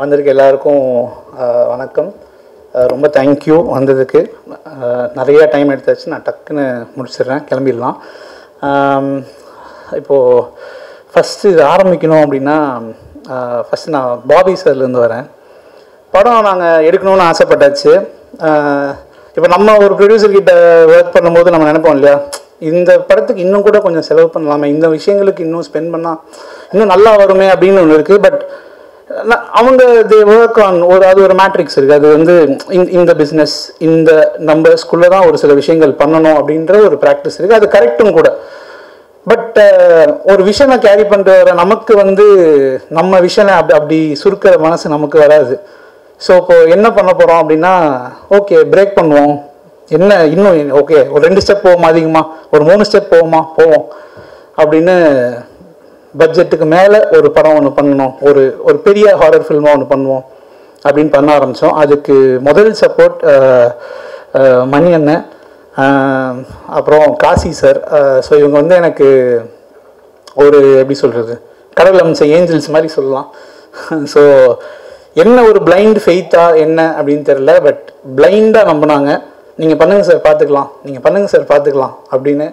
வந்திருக்க எல்லாருக்கும் வணக்கம். ரொம்ப தேங்க்யூ வந்ததுக்கு. நிறைய டைம் எடுத்தாச்சு, நான் டக்குன்னு முடிச்சிடுறேன், கிளம்பிடலாம். இப்போது ஃபஸ்ட்டு இது ஆரம்பிக்கணும் அப்படின்னா, ஃபஸ்ட்டு நான் பாபி சார்லேருந்து வரேன். படம் நாங்கள் எடுக்கணும்னு ஆசைப்பட்டாச்சு. இப்போ நம்ம ஒரு ப்ரொடியூசர்கிட்ட ஒர்க் பண்ணும்போது நம்ம நினைப்போம் இல்லையா, இந்த படத்துக்கு இன்னும் கூட கொஞ்சம் செலவு பண்ணலாமே, இந்த விஷயங்களுக்கு இன்னும் ஸ்பெண்ட் பண்ணால் இன்னும் நல்லா வருமே அப்படின்னு ஒன்று இருக்குது. பட் அவங்க ஒர்க் ஆன் அது ஒரு மேட்ரிக்ஸ் இருக்குது. அது வந்து இந்த பிஸ்னஸ் இந்த நம்பர்ஸ்குள்ளே தான் ஒரு சில விஷயங்கள் பண்ணணும் அப்படின்ற ஒரு ப்ராக்டிஸ் இருக்குது. அது கரெக்டும் கூட. பட் ஒரு விஷனை கேரி பண்ணிட்டு வர நமக்கு வந்து நம்ம விஷனை அப்படி சுருக்கிற மனசு நமக்கு வராது. ஸோ இப்போது என்ன பண்ண போகிறோம் அப்படின்னா, ஓகே பிரேக் பண்ணுவோம், என்ன இன்னும் ஓகே ஒரு 2 ஸ்டெப் போவோமா, அதிகமாக ஒரு 3 ஸ்டெப் போவோம் அப்படின்னு பட்ஜெட்டுக்கு மேலே ஒரு படம் ஒன்று பண்ணணும், ஒரு பெரிய ஹாரர் ஃபில்மாக ஒன்று பண்ணுவோம் அப்படின்னு பண்ண ஆரம்பித்தோம். அதுக்கு முதல் சப்போர்ட் மணி அண்ணன், அப்புறம் காசி சார். ஸோ இவங்க வந்து எனக்கு ஒரு எப்படி சொல்கிறது, கடவுள் அமைச்ச ஏஞ்சல்ஸ் மாதிரி சொல்லலாம். ஸோ என்ன ஒரு பிளைண்ட் ஃபெய்த்தா என்ன அப்படின்னு தெரில, பட் பிளைண்டாக நம்பினாங்க. நீங்கள் பண்ணுங்கள் சார் பார்த்துக்கலாம், நீங்கள் பண்ணுங்கள் சார் பார்த்துக்கலாம் அப்படின்னு.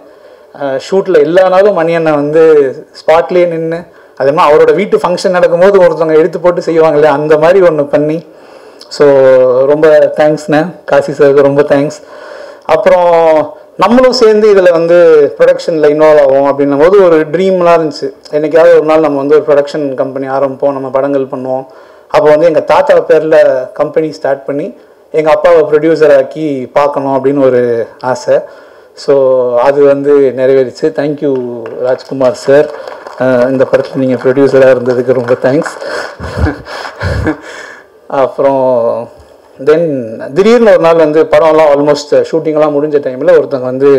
ஷூட்டில் எல்லா நாளும் மணி அண்ணன் வந்து ஸ்பாட்லேயே நின்று, அதே மாதிரி அவரோட வீட்டு ஃபங்க்ஷன் நடக்கும்போது ஒருத்தவங்க எடுத்து போட்டு செய்வாங்களே, அந்த மாதிரி ஒன்று பண்ணி. ஸோ ரொம்ப தேங்க்ஸ்ண்ணே, காசி சாருக்கு ரொம்ப தேங்க்ஸ். அப்புறம் நம்மளும் சேர்ந்து இதில் வந்து ப்ரொடக்ஷனில் இன்வால்வ் ஆகும் அப்படின்னும் போது ஒரு ட்ரீம்லாம் இருந்துச்சு. என்றைக்காவது ஒரு நாள் நம்ம வந்து ஒரு ப்ரொடக்ஷன் கம்பெனி ஆரம்பிப்போம், நம்ம படங்கள் பண்ணுவோம். அப்போ வந்து எங்கள் தாத்தா பேரில் கம்பெனி ஸ்டார்ட் பண்ணி எங்கள் அப்பாவை ப்ரொடியூசர் ஆக்கி பார்க்கணும் அப்படின்னு ஒரு ஆசை. ஸோ அது வந்து நிறைவேறிச்சு. தேங்க்யூ ராஜ்குமார் சார், இந்த படத்தில் நீங்கள் ப்ரொடியூசராக இருந்ததுக்கு ரொம்ப தேங்க்ஸ். அப்புறம் தென் திடீர்னு ஒரு நாள் வந்து படம்லாம் ஆல்மோஸ்ட் ஷூட்டிங்லாம் முடிஞ்ச டைமில் ஒருத்தவங்க வந்து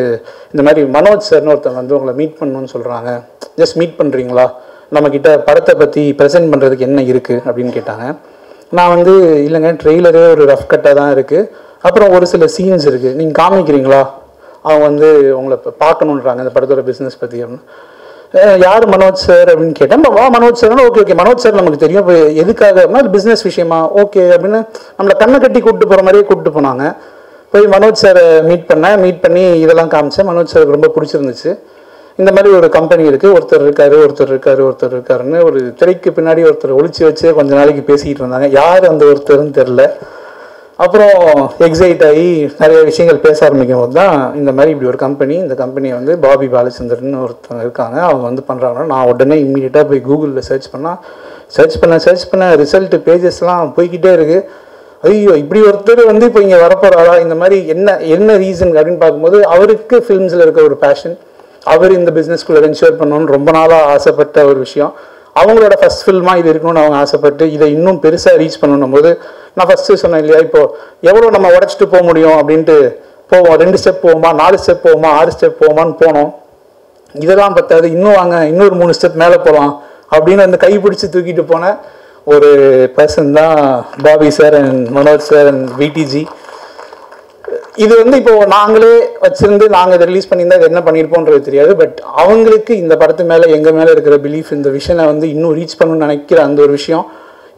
இந்த மாதிரி மனோஜ் சார்னு ஒருத்தவங்க வந்து உங்களை மீட் பண்ணணும்னு சொல்கிறாங்க, ஜஸ்ட் மீட் பண்ணுறீங்களா, நம்மக்கிட்ட படத்தை பற்றி ப்ரெசென்ட் பண்ணுறதுக்கு என்ன இருக்குது அப்படின்னு கேட்டாங்க. நான் வந்து இல்லைங்க, ட்ரெய்லரே ஒரு ரஃப் கட்டாக தான் இருக்குது, அப்புறம் ஒரு சில சீன்ஸ் இருக்குது, நீங்கள் காமிக்கிறீங்களா, அவங்க வந்து உங்களை பார்க்கணுன்றாங்க இந்த படத்தோட பிஸ்னஸ் பற்றி அப்படின்னு. யார் மனோஜ் சார் அப்படின்னு கேட்டேன். வா மனோஜ் சார்னா ஓகே மனோஜ் சார் நமக்கு தெரியும், இப்போ எதுக்காக அப்படின்னா அது பிஸ்னஸ் விஷயமா, ஓகே அப்படின்னு நம்மளை கண்ணை கட்டி கூப்பிட்டு போகிற மாதிரியே கூப்பிட்டு போனாங்க. போய் மனோஜ் சாரை மீட் பண்ணி இதெல்லாம் காமிச்சேன். மனோஜ் சாருக்கு ரொம்ப பிடிச்சிருந்துச்சு. இந்த மாதிரி ஒரு கம்பெனி இருக்குது, ஒருத்தர் இருக்காருன்னு ஒரு திரைக்கு பின்னாடி ஒருத்தர் ஒளிச்சு வச்சு கொஞ்ச நாளைக்கு பேசிக்கிட்டு இருந்தாங்க. யார் அந்த ஒருத்தர்னு தெரில. அப்புறம் எக்ஸைட் ஆகி நிறைய விஷயங்கள் பேச ஆரம்பிக்கும் போது தான் இந்த மாதிரி இப்படி ஒரு கம்பெனி, இந்த கம்பெனியை வந்து பாபி பாலச்சந்திரன் ஒருத்தவங்க இருக்காங்க, அவங்க வந்து பண்ணுறாங்கன்னா நான் உடனே இம்மீடியட்டாக போய் கூகுளில் சர்ச் பண்ண ரிசல்ட்டு பேஜஸ்லாம் போய்கிட்டே இருக்குது. ஐயோ இப்படி ஒருத்தர் வந்து இப்போ இங்கே வரப்போகிறாரா, இந்த மாதிரி என்ன ரீசன் அப்படின்னு பார்க்கும்போது அவருக்கு ஃபிலிம்ஸில் இருக்க ஒரு பேஷன், அவர் இந்த பிஸ்னஸ்குள்ளே வென்ச்சர் பண்ணணும்னு ரொம்ப நாளாக ஆசைப்பட்ட ஒரு விஷயம். அவங்களோட ஃபஸ்ட் ஃபில்மாக இது இருக்கணும்னு அவங்க ஆசைப்பட்டு இதை இன்னும் பெருசாக ரீச் பண்ணணும் போது நான் ஃபஸ்ட்டு சொன்னேன் இல்லையா, இப்போது எவ்வளோ நம்ம உடச்சிட்டு போக முடியும் அப்படின்ட்டு போவோம். 2 ஸ்டெப் போவோமா, 4 ஸ்டெப் போவோமா, 6 ஸ்டெப் போவோமான்னு போனோம். இதெல்லாம் பத்தாது, இன்னும் வாங்க இன்னொரு 3 ஸ்டெப் மேலே போகலாம் அப்படின்னு அந்த கைப்பிடிச்சி தூக்கிட்டு போன ஒரு பர்சன் தான் Bobby sir and Manoj sir and VDG. இது வந்து இப்போது நாங்களே வச்சுருந்து நாங்கள் இதை ரிலீஸ் பண்ணியிருந்தால் இது என்ன பண்ணியிருப்போன்றது தெரியாது. பட் அவங்களுக்கு இந்த படத்து மேலே எங்கள் மேலே இருக்கிற பிலீஃப், இந்த விஷனை வந்து இன்னும் ரீச் பண்ணணும்னு நினைக்கிற அந்த ஒரு விஷயம்,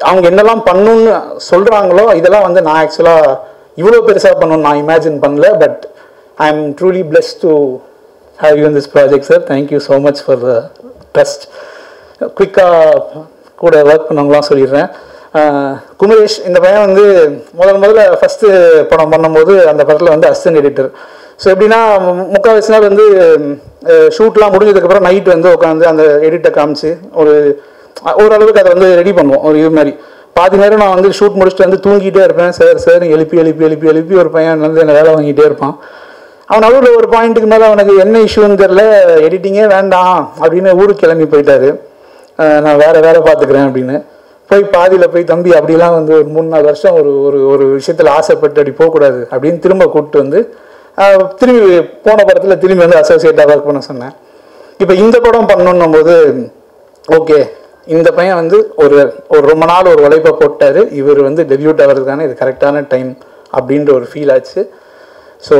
அவங்க என்னெல்லாம் பண்ணணுன்னு சொல்கிறாங்களோ இதெல்லாம் வந்து நான் ஆக்சுவலாக இவ்வளோ பெருசாக பண்ணணும்னு நான் இமேஜின் பண்ணல. But I am truly blessed to have you in this project sir. Thank you so much for the trust. குயிக்காக கூட ஒர்க் பண்ணவங்களாம் சொல்லிடுறேன். குமரேஷ், இந்த பையன் வந்து முதல்ல ஃபஸ்ட்டு படம் பண்ணும்போது அந்த படத்தில் வந்து அசிஸ்டன்ட் எடிட்டர். ஸோ எப்படின்னா முக்கால்வாசி நாள் வந்து ஷூட்லாம் முடிஞ்சதுக்கப்புறம் நைட் வந்து உட்காந்து அந்த எடிட்டை காமிச்சு ஓரளவுக்கு அதை வந்து ரெடி பண்ணுவோம். ஒரு இது மாதிரி பாதி நேரம் நான் வந்து ஷூட் முடிச்சுட்டு வந்து தூங்கிட்டே இருப்பேன். சார் எழுப்பி ஒரு பையன் வந்து என்னை வேலை வாங்கிட்டே இருப்பான். அவன் நடுவில் ஒரு பாயிண்ட்டுக்கு மேலே அவனுக்கு என்ன இஷ்யூன்னு தெரில, எடிட்டிங்கே வேண்டாம் அப்படின்னு ஊருக்கு கிளம்பி போயிட்டாரு. நான் வேலை பார்த்துக்கிறேன் அப்படின்னு பாதியில் போய் தம்பி அப்படிலாம் வந்து ஒரு 3-4 வருஷம் ஒரு விஷயத்தில் ஆசைப்பட்டு அப்படி போகக்கூடாது அப்படின்னு திரும்ப கூப்பிட்டு வந்து திரும்பி போன படத்தில் திரும்பி வந்து அசோசியேட்டாக ஒர்க் பண்ண சொன்னேன். இப்போ இந்த படம் பண்ணணும் போது ஓகே இந்த பையன் வந்து ஒரு ரொம்ப நாள் ஒரு உழைப்பை போட்டார், இவர் வந்து டெபியூட் ஆகிறதுக்கான இது கரெக்டான டைம் அப்படின்ற ஒரு ஃபீல் ஆச்சு. ஸோ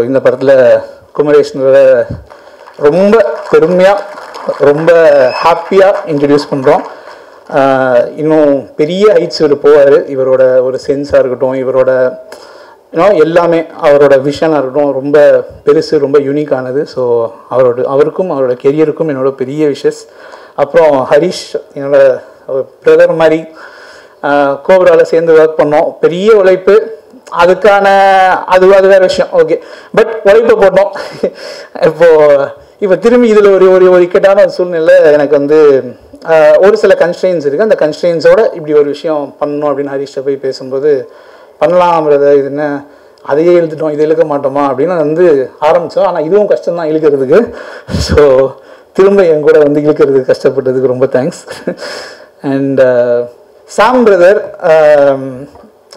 இந்த படத்தில் குமரேஷனோட ரொம்ப பெருமையாக ரொம்ப ஹாப்பியாக இன்ட்ரடியூஸ் பண்ணுறோம். இன்னும் பெரிய ஹைட்ஸ் இவர் போவார். இவரோட ஒரு சென்ஸாக இருக்கட்டும், இவரோட எல்லாமே, அவரோட விஷனாக இருக்கட்டும், ரொம்ப பெருசு, ரொம்ப யூனிக்கானது. ஸோ அவருக்கும் அவரோட கெரியருக்கும் என்னோட பெரிய விஷஸ். அப்புறம் ஹரிஷ், என்னோட பிரதர் மாதிரி, கோபுராவில் சேர்ந்து ஒர்க் பண்ணோம். பெரிய உழைப்பு, அதுக்கான அது வேறு விஷயம். ஓகே, பட் உழைப்பை போட்டோம். இப்போ திரும்பி இதில் ஒரு இக்கட்டான சூழ்நிலை எனக்கு வந்து ஒரு சில கன்ஸ்ட்ரெயின்ஸ் இருக்குது. அந்த கன்ஸ்ட்ரெயின்ஸோட இப்படி ஒரு விஷயம் பண்ணணும் அப்படின்னு ஹரிஷ்ட போய் பேசும்போது, பண்ணலாம்ன்றத இது என்ன அதையே இழுத்துட்டோம், இதை இழுக்க மாட்டோமா அப்படின்னு வந்து ஆரம்பித்தோம். ஆனால் இதுவும் கஷ்டம்தான் இழுக்கிறதுக்கு. ஸோ திரும்ப என் கூட வந்து இழுக்கிறதுக்கு கஷ்டப்பட்டதுக்கு ரொம்ப தேங்க்ஸ். அண்ட் சாம் பிரதர்,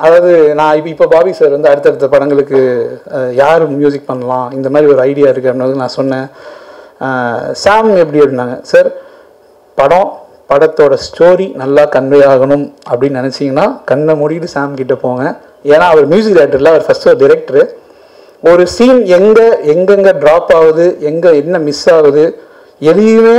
அதாவது நான் இப்போ பாபி சார் வந்து அடுத்தடுத்த படங்களுக்கு யார் மியூசிக் பண்ணலாம் இந்த மாதிரி ஒரு ஐடியா இருக்குது அப்படின்னு நான் சொன்னேன். சாம் எப்படி இருந்தாங்க சார், படத்தோட ஸ்டோரி நல்லா கன்வே ஆகணும் அப்படின்னு நினச்சிங்கன்னா கண்ணை மூடிட்டு சாம் கிட்டே போங்க. ஏன்னா அவர் மியூசிக் டைரக்டரில், அவர் ஃபஸ்ட்டு ஒரு டைரக்டரு. ஒரு சீன் எங்கெங்கே ட்ராப் ஆகுது, என்ன மிஸ் ஆகுது, எதையுமே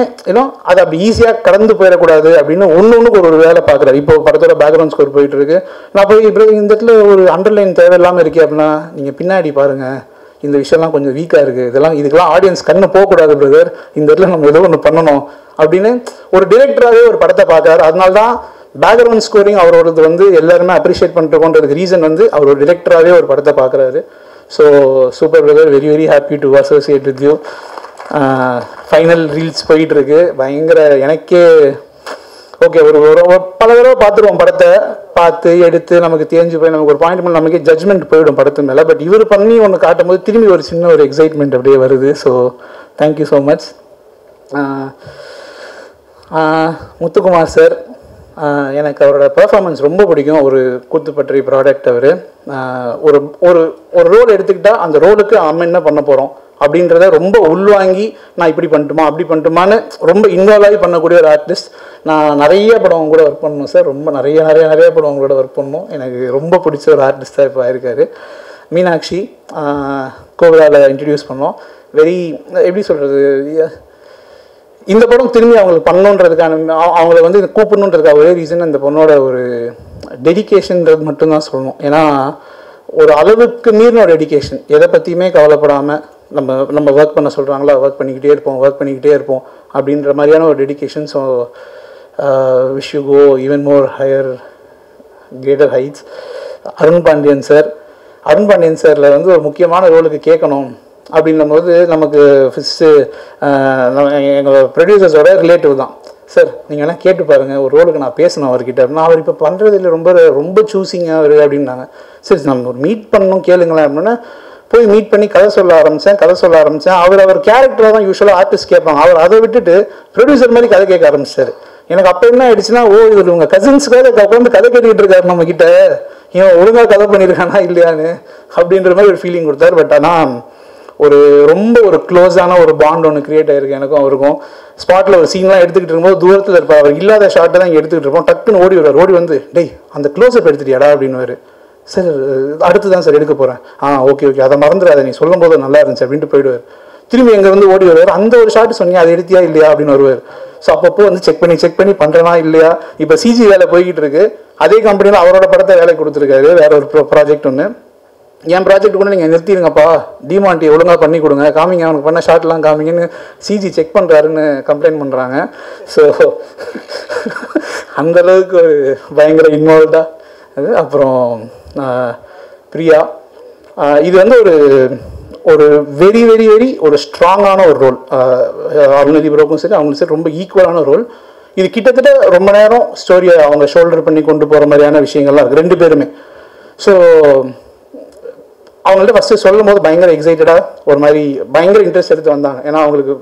அது அப்படி ஈஸியாக கடந்து போயிடக்கூடாது அப்படின்னு ஒன்றுக்கு ஒரு வேலை பார்க்குறாரு. இப்போ படத்தோட பேக்ரவுண்ட் ஸ்கோர் போயிட்டு இருக்கு. நான் போய் இப்போ இந்த இடத்துல ஒரு அண்டர்லைன் தேவையில்லாமல் இருக்கே அப்படின்னா, நீங்கள் பின்னாடி பாருங்கள், இந்த விஷயம்லாம் கொஞ்சம் வீக்காக இருக்குது, இதுக்கெல்லாம் ஆடியன்ஸ் கண்ணு போகக்கூடாது பிரதர், இந்த இடத்துல நம்ம ஏதோ ஒன்று பண்ணணும் அப்படின்னு ஒரு டிரெக்டராகவே ஒரு படத்தை பார்க்குறாரு. அதனால தான் பேக்ரவுண்ட் ஸ்கோரிங் அவரோடது வந்து எல்லாருமே அப்ரிஷியேட் பண்ணிருக்கோன்றதுக்கு ரீசன் வந்து அவர் ஒரு டிரெக்டராகவே ஒரு படத்தை பார்க்குறாரு. So super brother, very very happy to associate with you. Final reels போயிட்டுருக்கு, பயங்கர எனக்கே ஓகே. ஒரு பல தடவை பார்த்துருவோம் படத்தை, பார்த்து எடுத்து நமக்கு தேஞ்சு போய் நமக்கு ஒரு பாயிண்ட் மேலே நமக்கே ஜட்ஜ்மெண்ட் போயிடும் படத்து மேலே. பட் இவர் பண்ணி ஒன்று காட்டும் போது திரும்பி ஒரு சின்ன ஒரு எக்ஸைட்மெண்ட் அப்படியே வருது. So thank you so much. Muthukumar sir, எனக்கு அவரோட பெர்ஃபார்மன்ஸ் ரொம்ப பிடிக்கும். ஒரு கூத்துப்பற்றி ப்ராடக்ட் அவர். ஒரு ஒரு ரோல் எடுத்துக்கிட்டால் அந்த ரோலுக்கு நம்ம என்ன பண்ண போகிறோம் அப்படின்றத ரொம்ப உள்வாங்கி நான் இப்படி பண்ணிட்டுமா அப்படி பண்ணிட்டுமான்னு ரொம்ப இன்வால்வ் ஆகி பண்ணக்கூடிய ஒரு ஆர்டிஸ்ட். நான் நிறைய படம் அவங்க கூட ஒர்க் பண்ணணும் சார், ரொம்ப நிறைய படம் அவங்களோட ஒர்க் பண்ணணும். எனக்கு ரொம்ப பிடிச்ச ஒரு ஆர்டிஸ்டாக இப்போ ஆயிருக்காரு. மீனாட்சி, கோவிலாவில் இன்ட்ரடியூஸ் பண்ணோம். வெரி எப்படி சொல்கிறது, இந்த படம் திரும்பி அவங்களுக்கு பண்ணணுன்றதுக்கான, அவங்கள வந்து கூப்பிடணுன்றதுக்காக ஒரே ரீசன் இந்த பொண்ணோட ஒரு டெடிக்கேஷன்ன்றது மட்டும்தான் சொல்லணும். ஏன்னா ஒரு அளவுக்கு மீறின ஒரு டெடிக்கேஷன், எதை பற்றியுமே கவலைப்படாமல் நம்ம ஒர்க் பண்ண சொல்கிறாங்களா ஒர்க் பண்ணிக்கிட்டே இருப்போம் அப்படின்ற மாதிரியான ஒரு dedication. So wish you go even more higher greater heights. Arun Pandian சாரில் வந்து ஒரு முக்கியமான ரோலுக்கு கேட்கணும் அப்படின்னும்போது நமக்கு ஃபஸ்ட்டு எங்கள் ப்ரொடியூசர்ஸோட ரிலேட்டிவ் தான். சார் நீங்கள் வேணால் கேட்டு பாருங்கள், ஒரு ரோலுக்கு நான் பேசணும் அவர்கிட்ட அப்படின்னா, அவர் இப்போ பண்ணுறதில்ல, ரொம்ப சூஸிங்காக அவர் அப்படின்னாங்க. சரி நம்ம ஒரு மீட் பண்ணணும் கேளுங்களேன் அப்படின்னா போய் மீட் பண்ணி கதை சொல்ல ஆரம்பித்தேன். அவர் கேரக்டராக தான் யூஸ்வலாக ஆர்டிஸ்ட் கேட்பாங்க. அவர் அதை விட்டுட்டு ப்ரொடியூசர் மாதிரி கதை கேட்க ஆரம்பிச்சார். எனக்கு அப்போ என்ன ஆயிடுச்சுன்னா, இவர் உங்கள் கசின்ஸுக்காக உட்காந்து கதை கேட்டுக்கிட்டு இருக்காரு நம்மக்கிட்ட, இவன் ஒழுங்காக கதை பண்ணியிருக்கானா இல்லையான்னு அப்படின்ற மாதிரி ஒரு ஃபீலிங் கொடுத்தாரு. பட் ஆனால் ஒரு க்ளோஸான ஒரு பாண்ட் ஒன்று கிரியேட் ஆகிருக்கு எனக்கும் அவருக்கும். ஸ்பாட்டில் ஒரு சீன்லாம் எடுத்துக்கிட்டு இருக்கும்போது தூரத்தில் இருப்பார், அவர் இல்லாத ஷார்ட்டை தான் இங்கே எடுத்துக்கிட்டு இருப்போம். டக்குன்னு ஓடி வந்து டேய் அந்த க்ளோஸ்அப் எடுத்துட்டியாடா அப்படின்னு. சார் அடுத்து தான் சார் எடுக்க போகிறேன். ஓகே அதை மறந்துடாத, நீ சொல்லும் போது நல்லா இருந்துச்சு அப்படின்ட்டு போயிடுவார். திரும்பி எங்கே வந்து ஓடி வருவார், அந்த ஒரு ஷார்ட் சொன்னீங்க அதை எடுத்தியா இல்லையா அப்படின்னு வருவார். ஸோ அப்பப்போ வந்து செக் பண்ணி பண்ணுறேனா இல்லையா. இப்போ சிஜி வேலை போய்கிட்டு இருக்கு, அதே கம்பெனியில் அவரோட படத்தை வேலை கொடுத்துருக்காரு, வேற ஒரு ப்ராஜெக்ட் ஒன்று. என் ப்ராஜெக்ட் கூட நீங்கள் நிறுத்திடுங்கப்பா, டிமாண்டி ஒழுங்காக பண்ணி கொடுங்க, காமிங்க அவனுக்கு பண்ண ஷார்ட்லாம் காமிங்கன்னு சிஜி செக் பண்ணுறாருன்னு கம்ப்ளைண்ட் பண்ணுறாங்க. ஸோ அந்தளவுக்கு ஒரு பயங்கர இன்வால்வ்டாக அது. அப்புறம் பிரியா, இது வந்து ஒரு வெரி வெரி வெரி ஒரு ஸ்ட்ராங்கான ஒரு ரோல். அருணதி ப்ரோக்கும் சரி அவங்களும் சரி ரொம்ப ஈக்குவலான ரோல். இது கிட்டத்தட்ட ரொம்ப நேரம் ஸ்டோரியை அவங்க ஷோல்டர் பண்ணி கொண்டு போகிற மாதிரியான விஷயங்கள்லாம் இருக்குது ரெண்டு பேருமே. ஸோ அவங்கள்ட்ட ஃபஸ்ட்டு சொல்லும் போது பயங்கர எக்ஸைட்டடாக ஒரு மாதிரி பயங்கர இன்ட்ரெஸ்ட் எடுத்து வந்தாங்க. ஏன்னா அவங்களுக்கு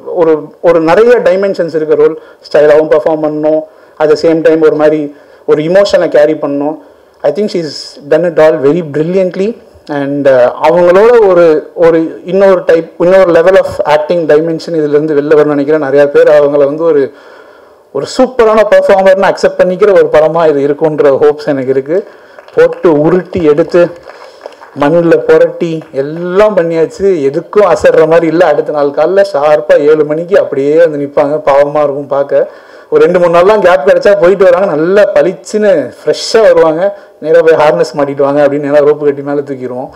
ஒரு நிறைய டைமென்ஷன்ஸ் இருக்க ரோல், ஸ்டைலாகவும் பர்ஃபார்ம் பண்ணணும், அட் த சேம் டைம் ஒரு மாதிரி ஒரு இமோஷனை கேரி பண்ணணும். I think she is done it all very brilliantly. And அவங்களோட இன்னொரு லெவல் ஆஃப் ஆக்டிங் டைமென்ஷன் இதுலேருந்து வெளில வரணும்னு நினைக்கிறேன். நிறையா பேர் அவங்கள வந்து ஒரு சூப்பரான பர்ஃபார்மர்னு அக்செப்ட் பண்ணிக்கிற ஒரு படமாக இது இருக்குன்ற ஹோப்ஸ் எனக்கு இருக்குது. போட்டு உருட்டி எடுத்து மண்ணில் புரட்டி எல்லாம் பண்ணியாச்சு, எதுக்கும் அசர்ற மாதிரி இல்லை. அடுத்த நாள் காலைல ஷார்ப்பாக 7 மணிக்கு அப்படியே வந்து நிற்பாங்க. பாவமாக இருக்கும் பார்க்க. ஒரு 2-3 நாள்லாம் கேப் கிடச்சா போயிட்டு வராங்க, நல்லா பளிச்சுன்னு ஃப்ரெஷ்ஷாக வருவாங்க. நேராக போய் ஹார்னஸ் மாட்டிட்டு வாங்க அப்படின்னு நேராக ரோப்பு கட்டி மேலே தூக்கிடுவோம்.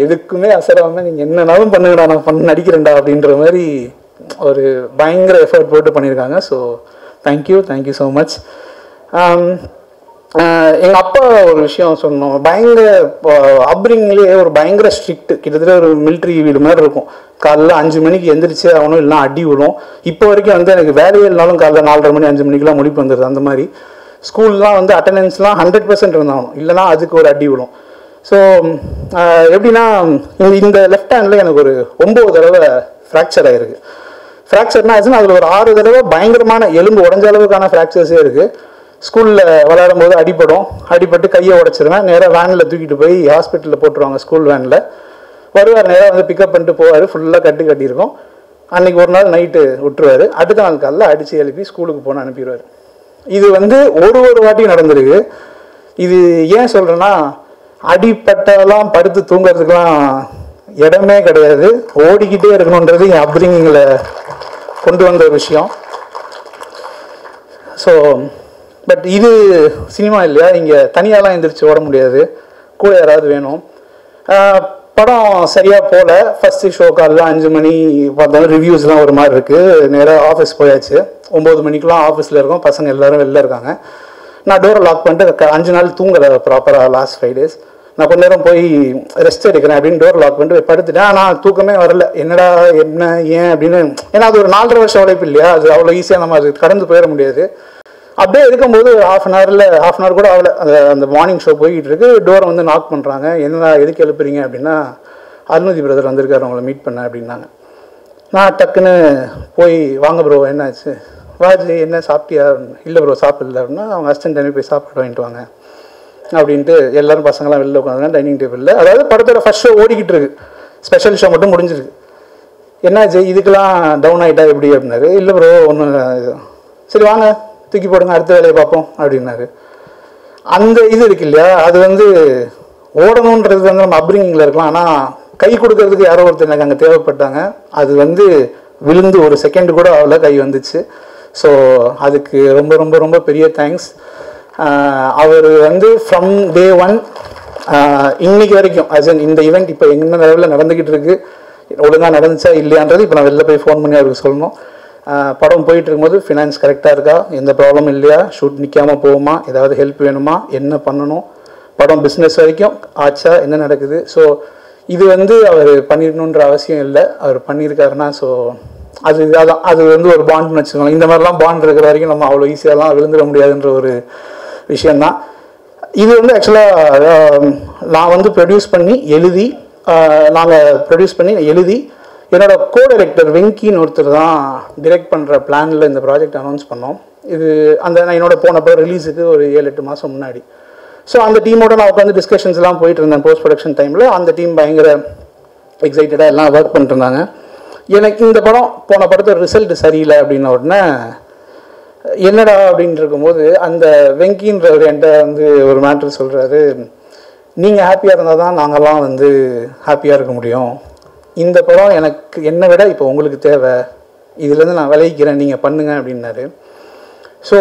எதுக்குமே அசராமல் நீங்கள் என்னன்னாலும் பண்ணுங்கடா, நான் நடிக்கிறேன்டா அப்படின்ற மாதிரி ஒரு பயங்கர எஃபர்ட் போட்டு பண்ணியிருக்காங்க. So thank you so much. எங்கள் அப்பா ஒரு விஷயம் சொன்னோம், பயங்கர அப்ரிங்லேயே ஒரு பயங்கர ஸ்ட்ரிக்ட், கிட்டத்தட்ட ஒரு மிலிட்ரி வீடு மாதிரி இருக்கும். காலைல 5 மணிக்கு எந்திரிச்சு ஆகணும், இல்லைனா அடி விடும். இப்போ வரைக்கும் வந்து எனக்கு வேலையே இல்லைனாலும் காலைல 4:30 மணி 5 மணிக்கெலாம் முடிப்பு வந்துடுது. அந்த மாதிரி ஸ்கூல்லாம் வந்து அட்டண்டன்ஸ்லாம் 100% இருந்தாகணும், இல்லைனா அதுக்கு ஒரு அடி விடும். ஸோ எப்படின்னா இந்த லெஃப்ட் ஹேண்டில் எனக்கு ஒரு 9 தடவை ஃப்ராக்சர் ஆகிருக்கு. ஃப்ராக்சர்னா ஆச்சுன்னா அதில் ஒரு 6 தடவை பயங்கரமான எலும்பு உடஞ்ச அளவுக்கான ஃப்ராக்சர்ஸே இருக்குது. ஸ்கூலில் விளையாடும் போது அடிபட்டு கையை உடச்சிருவேன். நேராக வேனில் தூக்கிட்டு போய் ஹாஸ்பிட்டலில் போட்டுருவாங்க. ஸ்கூல் வேனில் வருவார், நேராக வந்து பிக்கப் பண்ணிட்டு போவார். ஃபுல்லாக கட்டியிருக்கோம். அன்றைக்கி ஒரு நாள் நைட்டு விட்டுருவார். அடுத்த நாள் காலைல அடித்து எழுப்பி ஸ்கூலுக்கு போன அனுப்பிடுவார். இது வந்து ஒரு வாட்டியும் நடந்திருக்கு. இது ஏன் சொல்கிறேன்னா, அடிப்பட்டெல்லாம் படுத்து தூங்கிறதுக்கெலாம் இடமே கிடையாது, ஓடிக்கிட்டே இருக்கணுன்றது என் அப்ரிங்கிங்கில் கொண்டு வந்த ஒரு விஷயம். ஸோ பட் இது சினிமா இல்லையா, இங்கே தனியாலாம் எந்திரிச்சு ஓட முடியாது, கூட யாராவது வேணும். படம் சரியாக போகல. ஃபஸ்ட்டு ஷோ காலைல 5 மணி பார்த்தாலும் ரிவ்யூஸ்லாம் ஒரு மாதிரி இருக்குது. நேராக ஆஃபீஸ் போயாச்சு. 9 மணிக்கெலாம் ஆஃபீஸில் இருக்கோம். பசங்க எல்லோரும் வெளில இருக்காங்க. நான் டோரை லாக் பண்ணிட்டு 5 நாள் தூங்கலை ப்ராப்பராக. லாஸ்ட் 5 days நான் கொஞ்ச நேரம் போய் ரெஸ்ட் எடுக்கிறேன் அப்படின்னு டோர் லாக் பண்ணிட்டு படுத்துட்டேன். ஆனால் தூக்கமே வரல. என்னடா என்ன ஏன் அப்படின்னு, ஏன்னா அது ஒரு 4.5 வருஷம் உழைப்பு இல்லையா, அது அவ்வளோ ஈஸியாக நம்ம அது கடந்து போயிட முடியாது. அப்படியே இருக்கும்போது half an hour கூட ஆகலை, அந்த மார்னிங் ஷோ போய்கிட்டு இருக்கு. டோரை வந்து நாக் பண்ணுறாங்க. என்ன எதுக்கு எழுப்புறீங்க அப்படின்னா, அருணதி பிரதர் வந்திருக்காரு, அவங்கள மீட் பண்ண அப்படின்னாங்க. நான் டக்குன்னு போய், வாங்க ப்ரோ என்னாச்சு, வாஜி என்ன சாப்பிட்டியா, இல்லை ப்ரோ சாப்பிடல அப்படின்னா, அவங்க அசிஸ்டன்ட் போய் சாப்பாடு வாங்கிட்டு வாங்க அப்படின்ட்டு எல்லோரும் பசங்களாம் வெளில உட்காந்துங்க டைனிங் டேபிளில். அதாவது படத்தோட ஃபர்ஸ்ட் ஷோ ஓடிக்கிட்டு இருக்கு, ஸ்பெஷல் ஷோ மட்டும் முடிஞ்சிருக்கு. என்னாச்சு இதுக்கெல்லாம் டவுன் ஆகிட்டா எப்படி அப்படின்னாரு. இல்லை ப்ரோ ஒன்றும், சரி வாங்க தூக்கி போடுங்க அடுத்த வேலையை பார்ப்போம் அப்படின்னாரு. அந்த இது இருக்கு இல்லையா, அது வந்து ஓடணுன்றது வந்து நம்ம அப்ரிங்கிங்கில் இருக்கலாம். ஆனால் கை கொடுக்கறதுக்கு யாரோ ஒருத்தர் எனக்கு அங்கே தேவைப்பட்டாங்க. அது வந்து விழுந்து ஒரு செகண்ட் கூட ஆகல, கை வந்துச்சு. ஸோ அதுக்கு ரொம்ப ரொம்ப ரொம்ப பெரிய தேங்க்ஸ். அவர் வந்து ஃப்ரம் டே 1 இன்னைக்கு வரைக்கும், இந்த ஈவெண்ட் இப்போ என்ன லெவலில் நடந்துக்கிட்டு இருக்கு, ஒழுங்காக நடந்துச்சா இல்லையான்றது இப்போ நான் வெளில போய் ஃபோன் பண்ணி அவருக்கு சொல்லணும். படம் போயிட்டு இருக்கும்போது ஃபினான்ஸ் கரெக்டாக இருக்கா, எந்த ப்ராப்ளமும் இல்லையா, ஷூட் நிற்காமல் போகுமா, ஏதாவது ஹெல்ப் வேணுமா, என்ன பண்ணணும், படம் பிஸ்னஸ் வரைக்கும் ஆச்சா, என்ன நடக்குது. ஸோ இது வந்து அவர் பண்ணிடணுன்ற அவசியம் இல்லை, அவர் பண்ணியிருக்காருன்னா ஸோ அது வந்து ஒரு பாண்ட்னு வச்சுக்கோங்க. இந்த மாதிரிலாம் பாண்ட் இருக்கிற வரைக்கும் நம்ம அவ்வளோ ஈஸியாகலாம் விழுந்துட முடியாதுன்ற ஒரு விஷயந்தான் இது. வந்து ஆக்சுவலாக நான் வந்து ப்ரொடியூஸ் பண்ணி எழுதி, என்னோட கோ டைரக்டர் வெங்கின்னு ஒருத்தர் தான் டிரெக்ட் பண்ணுற பிளானில் இந்த ப்ராஜெக்ட் அனௌன்ஸ் பண்ணோம். இது நான் என்னோட போனப்போ ரிலீஸுக்கு ஒரு 7-8 மாதம் முன்னாடி. ஸோ அந்த டீமோட நான் உட்காந்து டிஸ்கஷன்ஸ்லாம் போயிட்டு இருந்தேன் போஸ்ட் ப்ரொடக்ஷன் டைமில். அந்த டீம் பயங்கர எக்ஸைட்டடாக எல்லாம் ஒர்க் பண்ணிட்டு இருந்தாங்க. எனக்கு இந்த போன படத்தோட ரிசல்ட் சரியில்லை அப்படின்ன உடனே என்னடா அப்படின்னு இருக்கும்போது அந்த வெங்கின்றவர் என்கிட்ட வந்து ஒரு மேட்ரு சொல்கிறாரு, நீங்கள் ஹாப்பியாக இருந்தால் தான் நாங்கள்லாம் வந்து ஹாப்பியாக இருக்க முடியும். இந்த படம் எனக்கு என்னை விட இப்போ உங்களுக்கு தேவை, இதுலேருந்து நான் விளைவிக்கிறேன், நீங்கள் பண்ணுங்க அப்படின்னாரு. ஸோ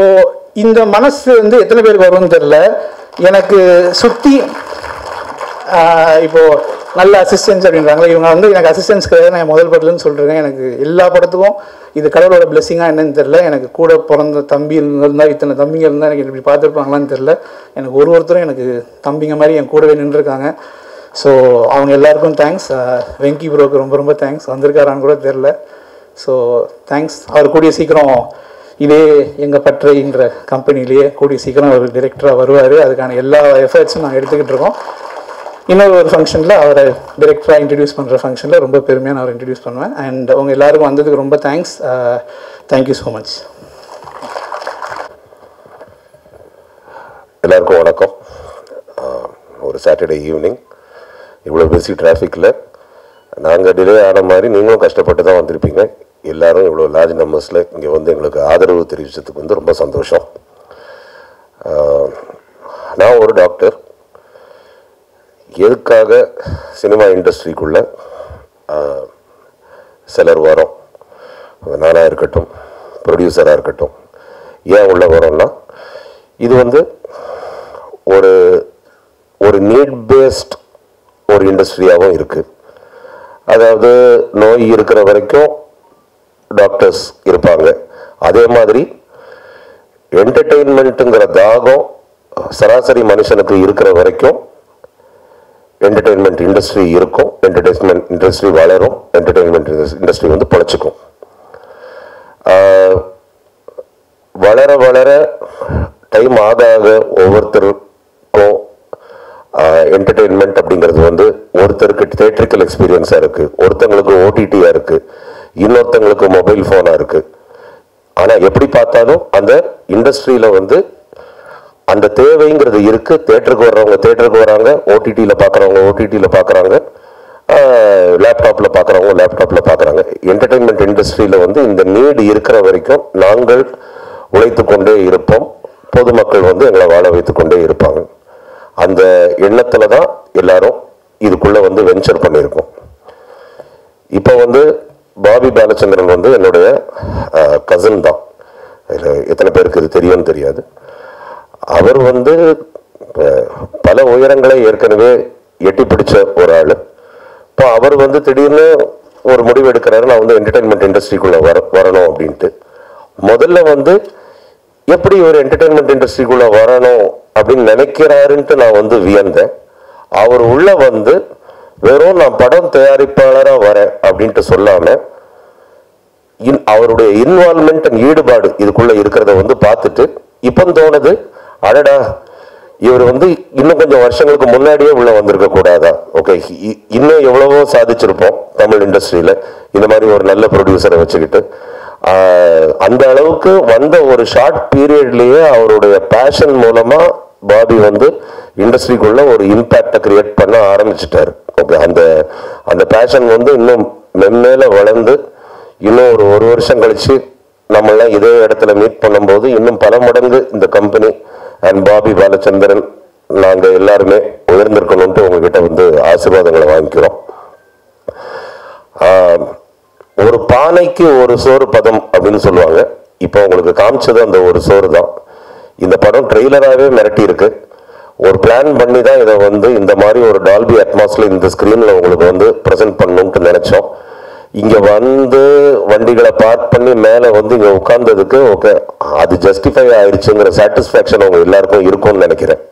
இந்த மனசு வந்து எத்தனை பேருக்கு வரும்னு தெரில. எனக்கு சுற்றி இப்போது நல்ல அசிஸ்டன்ஸ் அப்படின்றாங்களே, இவங்க வந்து எனக்கு அசிஸ்டன்ஸ் கிடையாது. நான் முதல் படத்துலன்னு சொல்கிறேன். எனக்கு எல்லா படத்துக்கும் இது கடவுளோட பிளெஸிங்காக என்னன்னு தெரில. எனக்கு கூட பிறந்த தம்பி இருந்தால், இத்தனை தம்பிங்க இருந்தால் எனக்கு இப்படி பார்த்துருப்பாங்களான்னு தெரில. எனக்கு ஒருத்தரும் எனக்கு தம்பிங்க மாதிரி என் கூடவே நின்றுருக்காங்க. ஸோ அவங்க எல்லாருக்கும் தேங்க்ஸ். வெங்கி ப்ரோக்கு ரொம்ப ரொம்ப தேங்க்ஸ். வந்திருக்காரான்னு கூட தெரில. So thanks. அவர் கூடிய சீக்கிரம் இதே எங்கள் பற்றைன்ற கம்பெனிலேயே கூடிய சீக்கிரம் ஒரு டிரெக்டராக வருவார். அதுக்கான எல்லா எஃபர்ட்ஸும் நாங்கள் எடுத்துக்கிட்டு இருக்கோம். இன்னொரு ஒரு ஃபங்க்ஷனில் அவரை டிரெக்டராக இன்ட்ரடியூஸ் பண்ணுற ஃபங்க்ஷனில் ரொம்ப பெருமையாக நான் அவரை இன்ட்ரடியூஸ் பண்ணுவேன். அண்ட் அவங்க எல்லாருக்கும் வந்ததுக்கு ரொம்ப தேங்க்ஸ். Thank you so much. எல்லாருக்கும் வணக்கம். ஒரு சாட்டர்டே ஈவினிங் இவ்வளோ பிஸி டிராஃபிக்கில் நாங்கள் டிலே ஆன மாதிரி நீங்களும் கஷ்டப்பட்டு தான் வந்திருப்பீங்க. எல்லோரும் இவ்வளோ லார்ஜ் நம்பர்ஸில் இங்கே வந்து எங்களுக்கு ஆதரவு தெரிவித்ததுக்கு வந்து ரொம்ப சந்தோஷம். நான் ஒரு டாக்டர். எதற்காக சினிமா இண்டஸ்ட்ரிக்குள்ள சிலர் வரோம், நானாக இருக்கட்டும், ப்ரொடியூசராக இருக்கட்டும், ஏன் உள்ள வரோம்னா இது வந்து ஒரு ஒரு நீட் பேஸ்ட் ஒரு இண்டஸ்ட்ரியாகவும் இருக்குது. அதாவது நோய் இருக்கிற வரைக்கும் டாக்டர்ஸ் இருப்பாங்க. அதே மாதிரி என்டர்டெயின்மெண்ட்டுங்கிற தாகம் சராசரி மனுஷனுக்கு இருக்கிற வரைக்கும் என்டர்டெயின்மெண்ட் இண்டஸ்ட்ரி இருக்கும், என்டர்டெயின்மெண்ட் இண்டஸ்ட்ரி வளரும், என்டர்டெயின்மெண்ட் இண்டஸ்ட்ரி வந்து பொழைச்சிக்கும். வளர வளர டைம் ஆக ஆக ஒவ்வொருத்தருக்கும் என்டர்டெயின்மெண்ட் அப்படிங்கிறது வந்து ஒருத்தருக்கு தியேட்ரிக்கல் எக்ஸ்பீரியன்ஸாக இருக்குது, ஒருத்தங்களுக்கு ஓடிடியாக இருக்குது, இன்னொருத்தங்களுக்கு மொபைல் ஃபோனாக இருக்குது. ஆனால் எப்படி பார்த்தாலும் அந்த இண்டஸ்ட்ரியில் வந்து அந்த தேவைங்கிறது இருக்குது. தேட்டருக்கு வர்றவங்க தேட்டருக்கு வராங்க, ஓடிடியில் பார்க்குறவங்க ஓடிடியில் பார்க்குறாங்க, லேப்டாப்பில் பார்க்குறவங்க லேப்டாப்பில் பார்க்குறாங்க. என்டர்டெயின்மெண்ட் இண்டஸ்ட்ரியில் வந்து இந்த நீடு இருக்கிற வரைக்கும் நாங்கள் உழைத்து கொண்டே இருப்போம், பொதுமக்கள் வந்து எங்களை வாழ வைத்து கொண்டே இருப்பாங்க. அந்த எண்ணத்தில் தான் எல்லாரும் இதுக்குள்ளே வந்து வெஞ்சர் பண்ணியிருக்கோம். இப்போ வந்து பாபி பாலச்சந்திரன் வந்து என்னுடைய கசின் தான். இதில் எத்தனை பேருக்கு இது தெரியும்னு தெரியாது. அவர் வந்து பல உயரங்களை ஏற்கனவே எட்டி பிடிச்ச ஒரு ஆள். இப்போ அவர் வந்து திடீர்னு ஒரு முடிவு எடுக்கிறாரு, நான் வந்து என்டர்டெயின்மெண்ட் இண்டஸ்ட்ரிக்குள்ளே வரணும் அப்படின்ட்டு. முதல்ல வந்து எப்படி ஒரு என்டர்டெயின்மெண்ட் இண்டஸ்ட்ரிக்குள்ளே வரணும் அப்படின்னு நினைக்கிறாருன்ட்டு நான் வந்து வியந்தேன். அவர் உள்ள வந்து வெறும் நான் படம் தயாரிப்பாளராக வரேன் அப்படின்ட்டு சொல்லாமல் அவருடைய இன்வால்மெண்ட் அண்ட் ஈடுபாடு இதுக்குள்ளே இருக்கிறத வந்து பார்த்துட்டு இப்போ தோணுது, அடடா இவர் வந்து இன்னும் கொஞ்சம் வருஷங்களுக்கு முன்னாடியே உள்ள வந்திருக்க கூடாதா? ஓகே, இன்னும் எவ்வளவோ சாதிச்சிருப்போம் தமிழ் இண்டஸ்ட்ரியில் இந்த மாதிரி ஒரு நல்ல ப்ரொடியூசரை வச்சுக்கிட்டு. அந்த அளவுக்கு வந்த ஒரு ஷார்ட் பீரியட்லேயே அவருடைய பேஷன் மூலமாக பாபி வந்து இண்டஸ்ட்ரிக்குள்ள ஒரு இம்பேக்டை கிரியேட் பண்ண ஆரம்பிச்சிட்டாரு. ஓகே, அந்த பேஷன் வந்து இன்னும் மென்மேல வளர்ந்து இன்னும் ஒரு வருஷம் கழிச்சு நம்மளாம் இதே இடத்துல மீட் பண்ணும்போது இன்னும் பல மடங்கு இந்த கம்பெனி அண்ட் பாபி பாலச்சந்திரன் நாங்கள் எல்லாருமே உயர்ந்திருக்கணும்ட்டு உங்ககிட்ட வந்து ஆசீர்வாதங்களை வாங்கிக்கிறோம். ஒரு பானைக்கு ஒரு சோறு பதம் அப்படின்னு சொல்லுவாங்க. இப்போ உங்களுக்கு காமிச்சது அந்த ஒரு சோறு தான். இந்த படம் ட்ரெய்லராகவே மிரட்டி இருக்கு. ஒரு பிளான் பண்ணி தான் இதை வந்து இந்த மாதிரி ஒரு டால்பி அட்மாஸ்ல இந்த ஸ்க்ரீனில் உங்களுக்கு வந்து ப்ரெசென்ட் பண்ணணும்ட்டு நினச்சோம். இங்கே வந்து வண்டிகளை பார்க் பண்ணி மேலே வந்து இங்கே உட்கார்ந்ததுக்கு ஓகே அது ஜஸ்டிஃபை ஆயிடுச்சுங்கிற சாட்டிஸ்ஃபேக்ஷன் அவங்க எல்லாருக்கும் இருக்கும்னு நினைக்கிறேன்.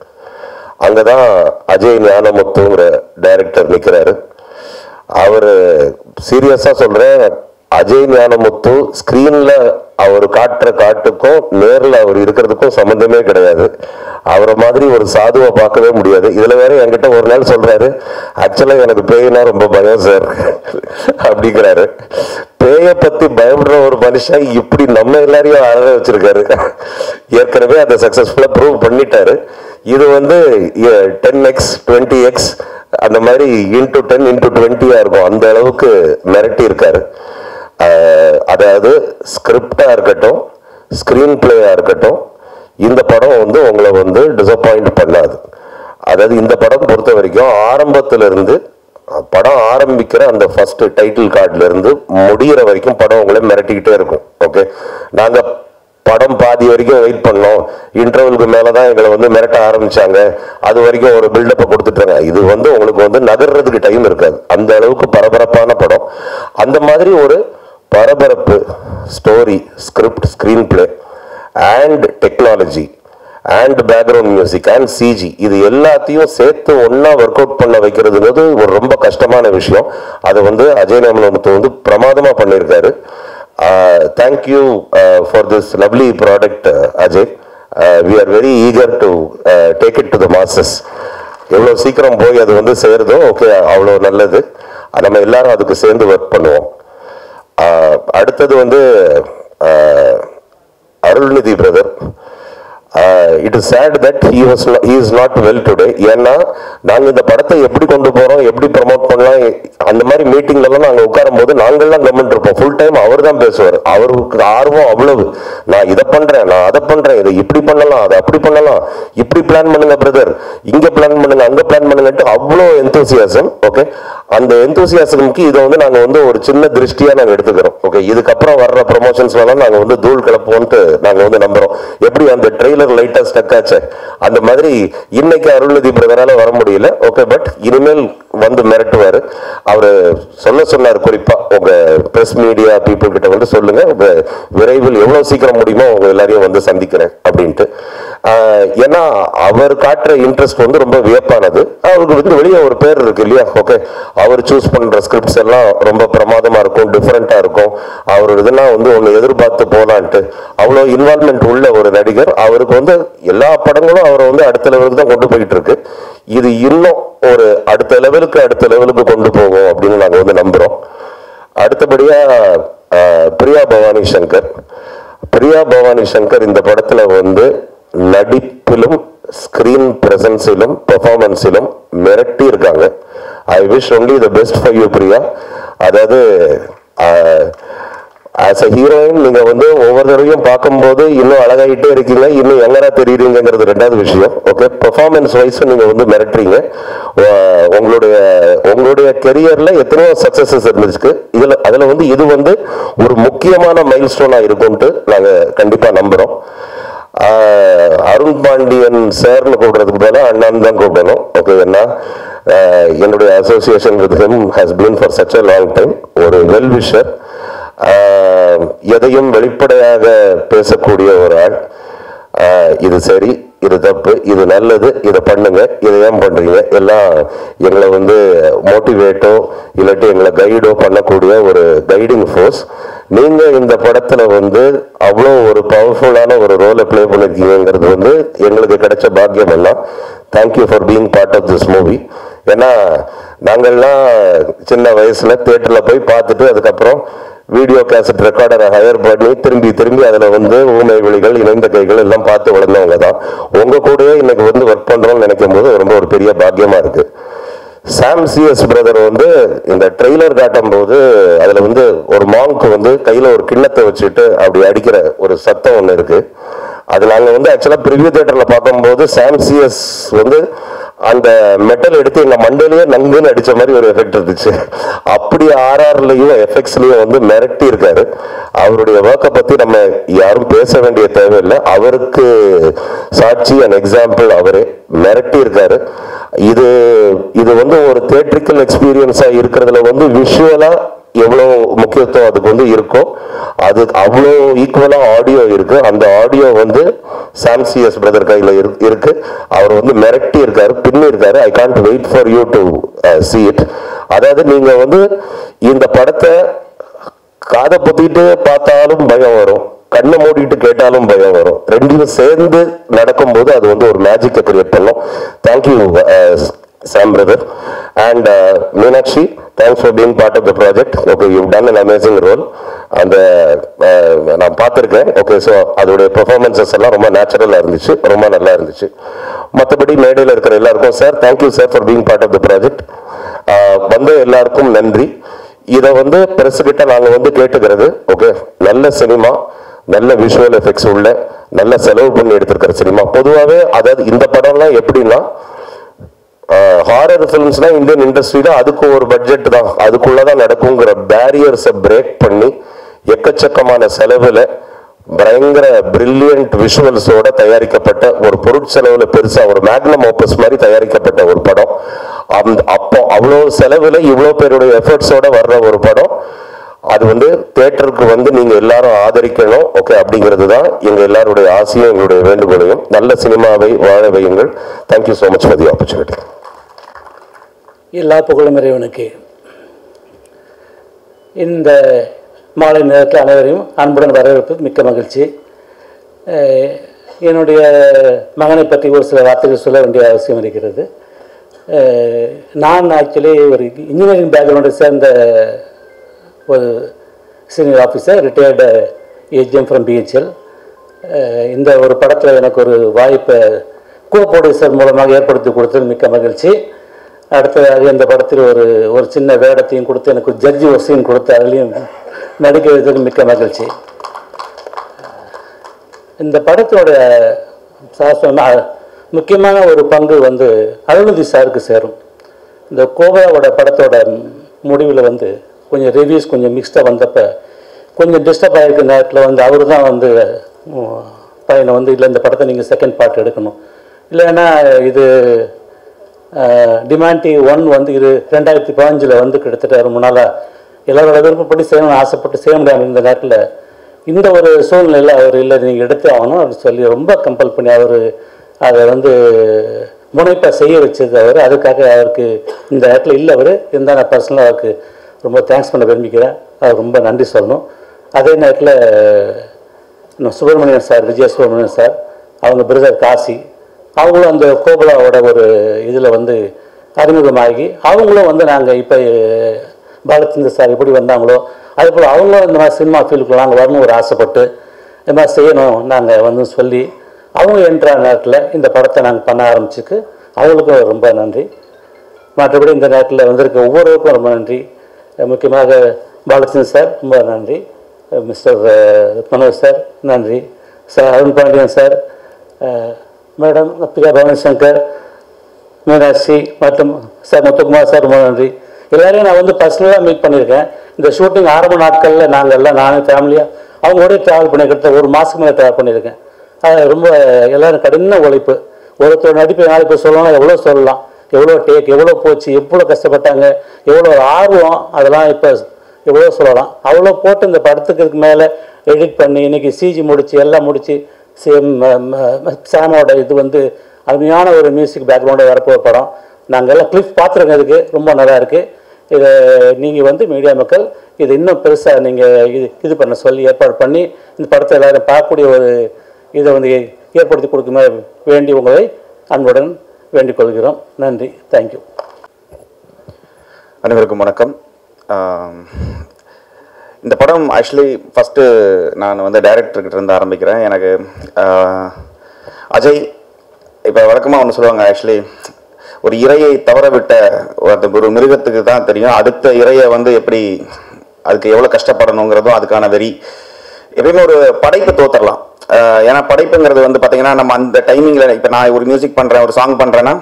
அங்கே தான் அஜய் ஞானமுத்துங்கிற டைரக்டர் நிற்கிறாரு. அவர் சீரியஸாக சொல்கிறேன், அஜய் ஞானமுத்து ஸ்க்ரீனில் அவர் காட்டுற காட்டுக்கும் நேரில் அவர் இருக்கிறதுக்கும் சம்மந்தமே கிடையாது. அவரை மாதிரி ஒரு சாதுவை பார்க்கவே முடியாது. இதில் வேற என்கிட்ட ஒரு நாள் சொல்கிறாரு, ஆக்சுவலாக எனக்கு பேய்னா ரொம்ப பயம் சார் அப்படிங்கிறாரு. பேயை பற்றி பயப்படுற ஒரு மனுஷன் இப்படி நம்ம எல்லாரையும் அழக வச்சிருக்காரு. ஏற்கனவே அதை சக்ஸஸ்ஃபுல்லாக ப்ரூவ் பண்ணிட்டாரு. இது வந்து 10x 20x அந்த மாதிரி இன்ட்டு 10 இன்ட்டு 20 இருக்கும். அந்த அளவுக்கு மிரட்டி இருக்காரு. அதாவது ஸ்கிரிப்டாக இருக்கட்டும், ஸ்க்ரீன் பிளேயாக இருக்கட்டும், இந்த படம் வந்து உங்களை வந்து டிசப்பாயிண்ட் பண்ணாது. அதாவது இந்த படம் பொறுத்த வரைக்கும் ஆரம்பத்திலிருந்து படம் ஆரம்பிக்கிற அந்த ஃபர்ஸ்ட் டைட்டில் கார்டுலேருந்து முடிகிற வரைக்கும் படம் உங்களை மிரட்டிக்கிட்டே இருக்கும். ஓகே, நாங்கள் படம் பாதி வரைக்கும் வெயிட் பண்ணோம், இன்டர்வலுக்கு மேலே தான் எங்களை வந்து மிரட்ட ஆரம்பித்தாங்க, அது வரைக்கும் ஒரு பில்டப்பை கொடுத்துட்டாங்க. இது வந்து உங்களுக்கு வந்து நகர்றதுக்கு டைம் இருக்காது. அந்த அளவுக்கு பரபரப்பான படம். அந்த மாதிரி ஒரு பரபரப்பு story, script, screen play and technology and background music and CG இது எல்லாத்தையும் சேர்த்து ஒன்றா ஒர்க் அவுட் பண்ண வைக்கிறதுங்கிறது ஒரு ரொம்ப கஷ்டமான விஷயம். அதை வந்து அஜய் ஞானமுத்து வந்து பிரமாதமாக பண்ணியிருக்காரு. Thank you for this lovely product Ajay. We are very eager to take it to the masses. எவ்வளோ சீக்கிரம் போய் அது வந்து சேருதோ ஓகே, அவ்வளோ நல்லது. நம்ம எல்லாரும் அதுக்கு சேர்ந்து ஒர்க் பண்ணுவோம். அடுத்தது வந்து Arulnithi brother. It is sad that he is not well today. ஏன்னா நாங்கள் இந்த படத்தை எப்படி கொண்டு போகிறோம், எப்படி ப்ரமோட் பண்ணலாம், அந்த மாதிரி மீட்டிங்லாம் நாங்கள் உட்காரும் போது நாங்கள்லாம் கவர்மெண்ட் இருப்போம். ஃபுல் டைம் அவர் தான் பேசுவார். அவருக்கு ஆர்வம் அவ்வளவு. நான் இதை பண்றேன், நான் அதை பண்றேன், இதை இப்படி பண்ணலாம், அதை அப்படி பண்ணலாம், இப்படி பிளான் பண்ணுங்க பிரதர், இங்க பிளான் பண்ணுங்க, அங்க பிளான் பண்ணுங்கட்டு அவ்வளோ எந்தூசியாசம். ஓகே, அந்த எந்தூசியாசம்க்கு இதை வந்து நாங்கள் வந்து ஒரு சின்ன திருஷ்டியா நாங்கள் எடுத்துக்கிறோம். ஓகே, இதுக்கப்புறம் வர்ற ப்ரொமோஷன்ஸ்லாம் நாங்கள் வந்து தூள் கிளப்போன்ட்டு நாங்கள் வந்து நம்புறோம். எப்படி அந்த ட்ரெய்லர் லைட்டா ஸ்டக் ஆச்சு அந்த மாதிரி இன்னைக்கு அருள்நிதி பிரதரால வர முடியல. ஓகே, பட் இனிமேல் வந்து மிரட்டுவாரு. அவரு சொன்னார், குறிப்பா உங்க பிரஸ் மீடியா பீப்புள் கிட்ட வந்து சொல்லுங்க, விரைவில் எவ்வளவு சீக்கிரம் முடியுமோ உங்க எல்லாரையும் வந்து சந்திக்கிறேன் அப்படின்ட்டு. ஏன்னா அவர் காட்டுற இன்ட்ரெஸ்ட் வந்து ரொம்ப வியப்பானது. அவருக்கு வந்து வெளியே ஒரு பேர் இருக்கு இல்லையா. ஓகே, அவர் சூஸ் பண்ற ஸ்கிரிப்ட்ஸ் எல்லாம் ரொம்ப பிரமாதமா இருக்கும், டிஃபரெண்டா இருக்கும். அவர் இதெல்லாம் வந்து ஒன்னு எதிர்பார்த்து போலான்ட்டு அவ்வளோ இன்வால்மெண்ட் உள்ள ஒரு நடிகர். அவருக்கு வந்து எல்லா படங்களும் அவரை வந்து அடுத்த லெவலுக்கு தான் கொண்டு போயிட்டு இருக்கு. இது இன்னும் ஒரு அடுத்த லெவலுக்கு கொண்டு போகும் அப்படின்னு நாங்கள் வந்து நம்புறோம். அடுத்தபடியா பிரியா பவானி சங்கர் இந்த படத்துல வந்து நடிப்பிலும் ஸ்கிரீன் பிரசன்ஸிலும் பெர்ஃபார்மன்ஸிலும் மிரட்டி இருக்காங்க. I wish only the best for you Priya. அதாவது ஆஸ் அ ஹீரோயின் நீங்க வந்து ஒவ்வொரு தடவையும் பார்க்கும்போது இன்னும் அழகாயிட்டே இருக்கீங்க, இன்னும் எங்கரா தெரியுறீங்கிறது ரெண்டாவது விஷயம். ஓகே, பெர்ஃபார்மன்ஸ் வைஸ் நீங்க வந்து மிரட்டுறீங்க. உங்களுடைய கெரியர்ல எத்தனையோ சக்சஸஸ் இருந்துச்சு. அதுல வந்து இது வந்து ஒரு முக்கியமான மைல் ஸ்டோனா இருக்கும்ட்டு நாங்க கண்டிப்பா நம்புறோம். அருண் பாண்டியன் சார்னு கூப்பிடுறதுக்கு பதிலா அண்ணான்னு தான் கூப்பிடணும். ஓகே, ஏன்னா என்னுடைய association with him has been for such a long time. ஒரு வெல் விஷர், எதையும் வெளிப்படையாக பேசக்கூடிய ஒரு ஆள். இது சரி, இது தப்பு, இது நல்லது, இதை பண்ணுங்க, இதை ஏன் பண்றீங்க, எல்லாம் எங்களை வந்து மோட்டிவேட்டோ இல்லாட்டி எங்களை கைடோ பண்ணக்கூடிய ஒரு கைடிங் ஃபோர்ஸ். நீங்க இந்த படத்துல வந்து அவ்வளோ ஒரு பவர்ஃபுல்லான ஒரு ரோலை பிளே பண்ணிருக்கீங்கிறது வந்து எங்களுக்கு கிடைச்ச பாக்கியம் எல்லாம். Thank you for being part of this movie. ஏன்னா நாங்கள்லாம் சின்ன வயசுல தியேட்டர்ல போய் பார்த்துட்டு அதுக்கப்புறம் வீடியோ கேசட் ரெக்கார்டரை ஹையர் பண்ணி திரும்பி அதில் வந்து ஊமை விழிகள், இணைந்த கைகள் எல்லாம் பார்த்து வளர்ந்தவங்க தான். உங்க கூடயே இன்னைக்கு வந்து ஒர்க் பண்றோம்னு நினைக்கும் போது ரொம்ப ஒரு பெரிய பாக்கியமா இருக்கு. சாம் சிஎஸ் பிரதர் வந்து இந்த ட்ரெய்லர் காட்டும் போது அதுல வந்து ஒரு மாங்க் வந்து கையில ஒரு கிண்ணத்தை வச்சுட்டு அப்படி அடிக்கிற ஒரு சத்தம் ஒன்று இருக்கு. அது நாங்கள் வந்து ஆக்சுவலா ப்ரிவியூ தியேட்டர்ல பார்க்கும்போது சாம் சிஎஸ் வந்து அந்த மெட்டல் எடுத்து எங்க மண்டையிலேயே நங்குன்னு அடிச்ச மாதிரி ஒரு எஃபெக்ட் இருந்துச்சு. அப்படி ஆர்ஆர்லயும் எஃபெக்ட்ஸ்லயும் வந்து மிரட்டி இருக்காரு. அவருடைய ஒர்க்கை பத்தி நம்ம யாரும் பேச வேண்டிய தேவையில்லை. அவருக்கு சாட்சி அண்ட் எக்ஸாம்பிள் அவரே மிரட்டி இருக்காரு. இது வந்து ஒரு தியேட்ரிக்கல் எக்ஸ்பீரியன்ஸா இருக்கிறதுல வந்து விஷுவலா எவ்வளோ முக்கியத்துவம் அதுக்கு வந்து இருக்கும், அது அவ்வளோ ஈக்குவலா ஆடியோ இருக்கு. அந்த ஆடியோ வந்து சாம் சிஎஸ் பிரதர் கையில இருக்கு. அவர் வந்து மிரட்டி இருக்காரு, பின்னி இருக்காரு. I can't wait for you to see it. அதாவது நீங்க வந்து இந்த படத்தை காதை பொத்திட்டு பார்த்தாலும் பயம் வரும், கண்ணை மூடிட்டு கேட்டாலும் பயம் வரும். ரெண்டும் சேர்ந்து நடக்கும்போது அது வந்து ஒரு மேஜிக்கை கிரியேட் பண்ணும். Thank you Sam brother and Meenakshi, thanks for being part of the project. Okay, you've done an amazing role. And நான் பார்த்துருக்கேன். ஓகே, ஸோ அதோடைய பெர்ஃபார்மன்ஸஸ் எல்லாம் ரொம்ப நேச்சுரலாக இருந்துச்சு, ரொம்ப நல்லா இருந்துச்சு. மற்றபடி மேடையில் இருக்கிற எல்லாருக்கும் sir thank you sir for being part of the project. வந்து எல்லாருக்கும் நன்றி. இதை வந்து பிரஸ்கிட்ட நாங்கள் வந்து கேட்டுக்கிறது, ஓகே, நல்ல சினிமா, நல்ல விஷுவல் எஃபெக்ட்ஸ் உள்ள, நல்ல செலவு பண்ணி எடுத்திருக்கிற சினிமா. பொதுவாகவே அதாவது இந்த படம்லாம் எப்படின்னா ஹாரர் ஃபிலிம்ஸ்னா இந்தியன் இண்டஸ்ட்ரியில அதுக்கு ஒரு பட்ஜெட் தான், அதுக்குள்ளதான் நடக்குங்கிற பேரியர்ஸை பிரேக் பண்ணி எக்கச்சக்கமான செலவுல பயங்கர பிரில்லியன்ட் விஷுவல்ஸோட தயாரிக்கப்பட்ட ஒரு பொருட்செலவுல பெருசா ஒரு மேக்னம் ஆப்பஸ் மாதிரி தயாரிக்கப்பட்ட ஒரு படம். அப்போ அவ்வளோ செலவுல இவ்வளோ பேருடைய எஃபர்ட்ஸோட வர்ற ஒரு படம். அது வந்து தியேட்டருக்கு வந்து நீங்க எல்லாரும் ஆதரிக்கணும். ஓகே, அப்படிங்கிறது தான் எங்க எல்லாருடைய ஆசையும் எங்களுடைய வேண்டுகோளையும். நல்ல சினிமாவை வாழ வையுங்கள். Thank you so much for the opportunity. எல்லா புகழும் இறைவனுக்கு. இந்த மாலை நேரத்தில் அனைவரையும் அன்புடன் வரவேற்பது மிக்க மகிழ்ச்சி. என்னுடைய மகனை பற்றி ஒரு சில வார்த்தைகள் சொல்ல வேண்டிய அவசியம் இருக்கிறது. நான் ஆக்சுவலி ஒரு இன்ஜினியரிங் பேக்ரவுண்டை சேர்ந்த ஒரு senior officer, retired AGM from BHEL. இந்த ஒரு படத்தில் எனக்கு ஒரு வாய்ப்பை கோ ப்ரொடியூசர் மூலமாக ஏற்படுத்தி கொடுத்தது மிக்க மகிழ்ச்சி. அடுத்ததாக இந்த படத்தில் ஒரு சின்ன வேடத்தையும் கொடுத்து எனக்கு ஜட்ஜி ஒசையும் கொடுத்து அதுலேயும் நடிக்க வைத்ததுக்கு மிக்க மகிழ்ச்சி. இந்த படத்தோட முக்கியமான ஒரு பங்கு வந்து அருள்நிதி சாருக்கு சேரும். இந்த கோபராவோட படத்தோட முடிவில் வந்து கொஞ்சம் ரிவ்யூஸ் கொஞ்சம் மிக்ஸ்டாக வந்தப்போ கொஞ்சம் டிஸ்டர்ப் ஆகிருக்க நேரத்தில் வந்து அவர் தான் வந்து பையனை வந்து இல்லை இந்த படத்தை நீங்கள் செகண்ட் பார்ட் எடுக்கணும், இல்லைன்னா இது டிமாண்டி 1 வந்து 2015 வந்து கிட்டத்தட்ட ரொம்ப நாளாக எல்லாரோட விருப்பப்படி செய்யணும்னு ஆசைப்பட்டு செய்ய முடியாமல் இந்த நேரத்தில் இந்த ஒரு சூழ்நிலையில் அவர் இல்லை நீங்கள் எடுத்து ஆகணும் அப்படின்னு சொல்லி ரொம்ப கம்பல் பண்ணி அவர் அதை வந்து முனைப்பாக செய்ய வச்சது அவர். அதுக்காக அவருக்கு இந்த இடத்துல இல்லை அவர் இருந்தால் நான் பர்சனலாக அவருக்கு ரொம்ப தேங்க்ஸ் பண்ண விரும்பிக்கிறேன். அவர் ரொம்ப நன்றி சொல்லணும். அதே நேரத்தில் சுப்பிரமணியன் சார், விஜய சுப்பிரமணியன் சார், அவங்க பிரதர் காசி, அவங்களும் அந்த கோபலாவோட ஒரு இதில் வந்து அறிமுகமாகி அவங்களும் வந்து நாங்கள் இப்போ பாலச்சந்திர சார் எப்படி வந்தாங்களோ அதுபோல் அவங்களும் இந்த மாதிரி சினிமா ஃபீல்டுக்குள்ள நாங்கள் வரணும் ஒரு ஆசைப்பட்டு இந்த மாதிரி செய்யணும் நாங்கள் வந்து சொல்லி அவங்க என்ற நேரத்தில் இந்த படத்தை நாங்கள் பண்ண ஆரம்பிச்சுக்கு அவங்களுக்கும் ரொம்ப நன்றி. மற்றபடி இந்த நேரத்தில் வந்திருக்க ஒவ்வொருவருக்கும் ரொம்ப நன்றி. முக்கியமாக பாலச்சந்திர சார் ரொம்ப நன்றி, மிஸ்டர் மனோஜ் சார் நன்றி, sir Arun Pandian sir, madam அப்பிகா பவனசங்கர், மீனாட்சி மற்றும் சார் முத்துக்குமார் சார் ரொம்ப நன்றி. எல்லாரையும் நான் வந்து பர்சனலாக மீட் பண்ணியிருக்கேன். இந்த ஷூட்டிங் ஆரம்ப நாட்களில் நாங்கள் எல்லாம் நானும் ஃபேமிலியாக அவங்களோடய ட்ராவல் பண்ணிக்கிட்ட ஒரு மாதத்துக்கு மேலே ட்ராவல் பண்ணியிருக்கேன். அது ரொம்ப எல்லோரும் கடின உழைப்பு. ஒருத்தர் நடிப்பை நாளைக்கு சொல்லலாம், எவ்வளோ சொல்லலாம், எவ்வளோ டேக், எவ்வளோ போச்சு, எவ்வளோ கஷ்டப்பட்டாங்க, எவ்வளோ ஆர்வம், அதெல்லாம் இப்போ எவ்வளோ சொல்லலாம். அவ்வளோ போட்டு இந்த படத்துக்கு மேலே எடிட் பண்ணி இன்றைக்கி சிஜி முடித்து எல்லாம் முடித்து சாமோட இது வந்து அருமையான ஒரு மியூசிக் பேக்ரவுண்டை வரப்போகிற படம். நாங்கள் எல்லாம் கிளிப் பார்த்துருங்க, இதுக்கு ரொம்ப நல்லா இருக்குது. இதை நீங்கள் வந்து மீடியா மக்கள் இது இன்னும் பெருசாக நீங்கள் இது பண்ண சொல்லி ஏற்பாடு பண்ணி இந்த படத்தை எல்லோரும் பார்க்கக்கூடிய ஒரு இதை வந்து ஏற்படுத்தி கொடுக்குமே வேண்டி உங்களை அன்புடன் வேண்டிக் கொள்கிறோம். நன்றி, தேங்க்யூ. அனைவருக்கும் வணக்கம். இந்த படம் ஆக்சுவலி ஃபஸ்ட்டு நான் வந்து டைரக்டர்கிட்ட இருந்து ஆரம்பிக்கிறேன். எனக்கு அஜய் இப்போ வழக்கமாக ஒன்று சொல்லுவாங்க, ஆக்சுவலி ஒரு இரையை தவற விட்ட ஒரு மிருகத்துக்கு தான் தெரியும் அடுத்த இரையை வந்து எப்படி அதுக்கு எவ்வளோ கஷ்டப்படணுங்கிறதும் அதுக்கான வெறி. எப்பயுமே ஒரு படைப்பு தோத்தரலாம். ஏன்னா படைப்புங்கிறது வந்து பார்த்தீங்கன்னா நம்ம அந்த டைமிங்கில் இப்போ நான் ஒரு மியூசிக் பண்ணுறேன், ஒரு சாங் பண்ணுறேன்னா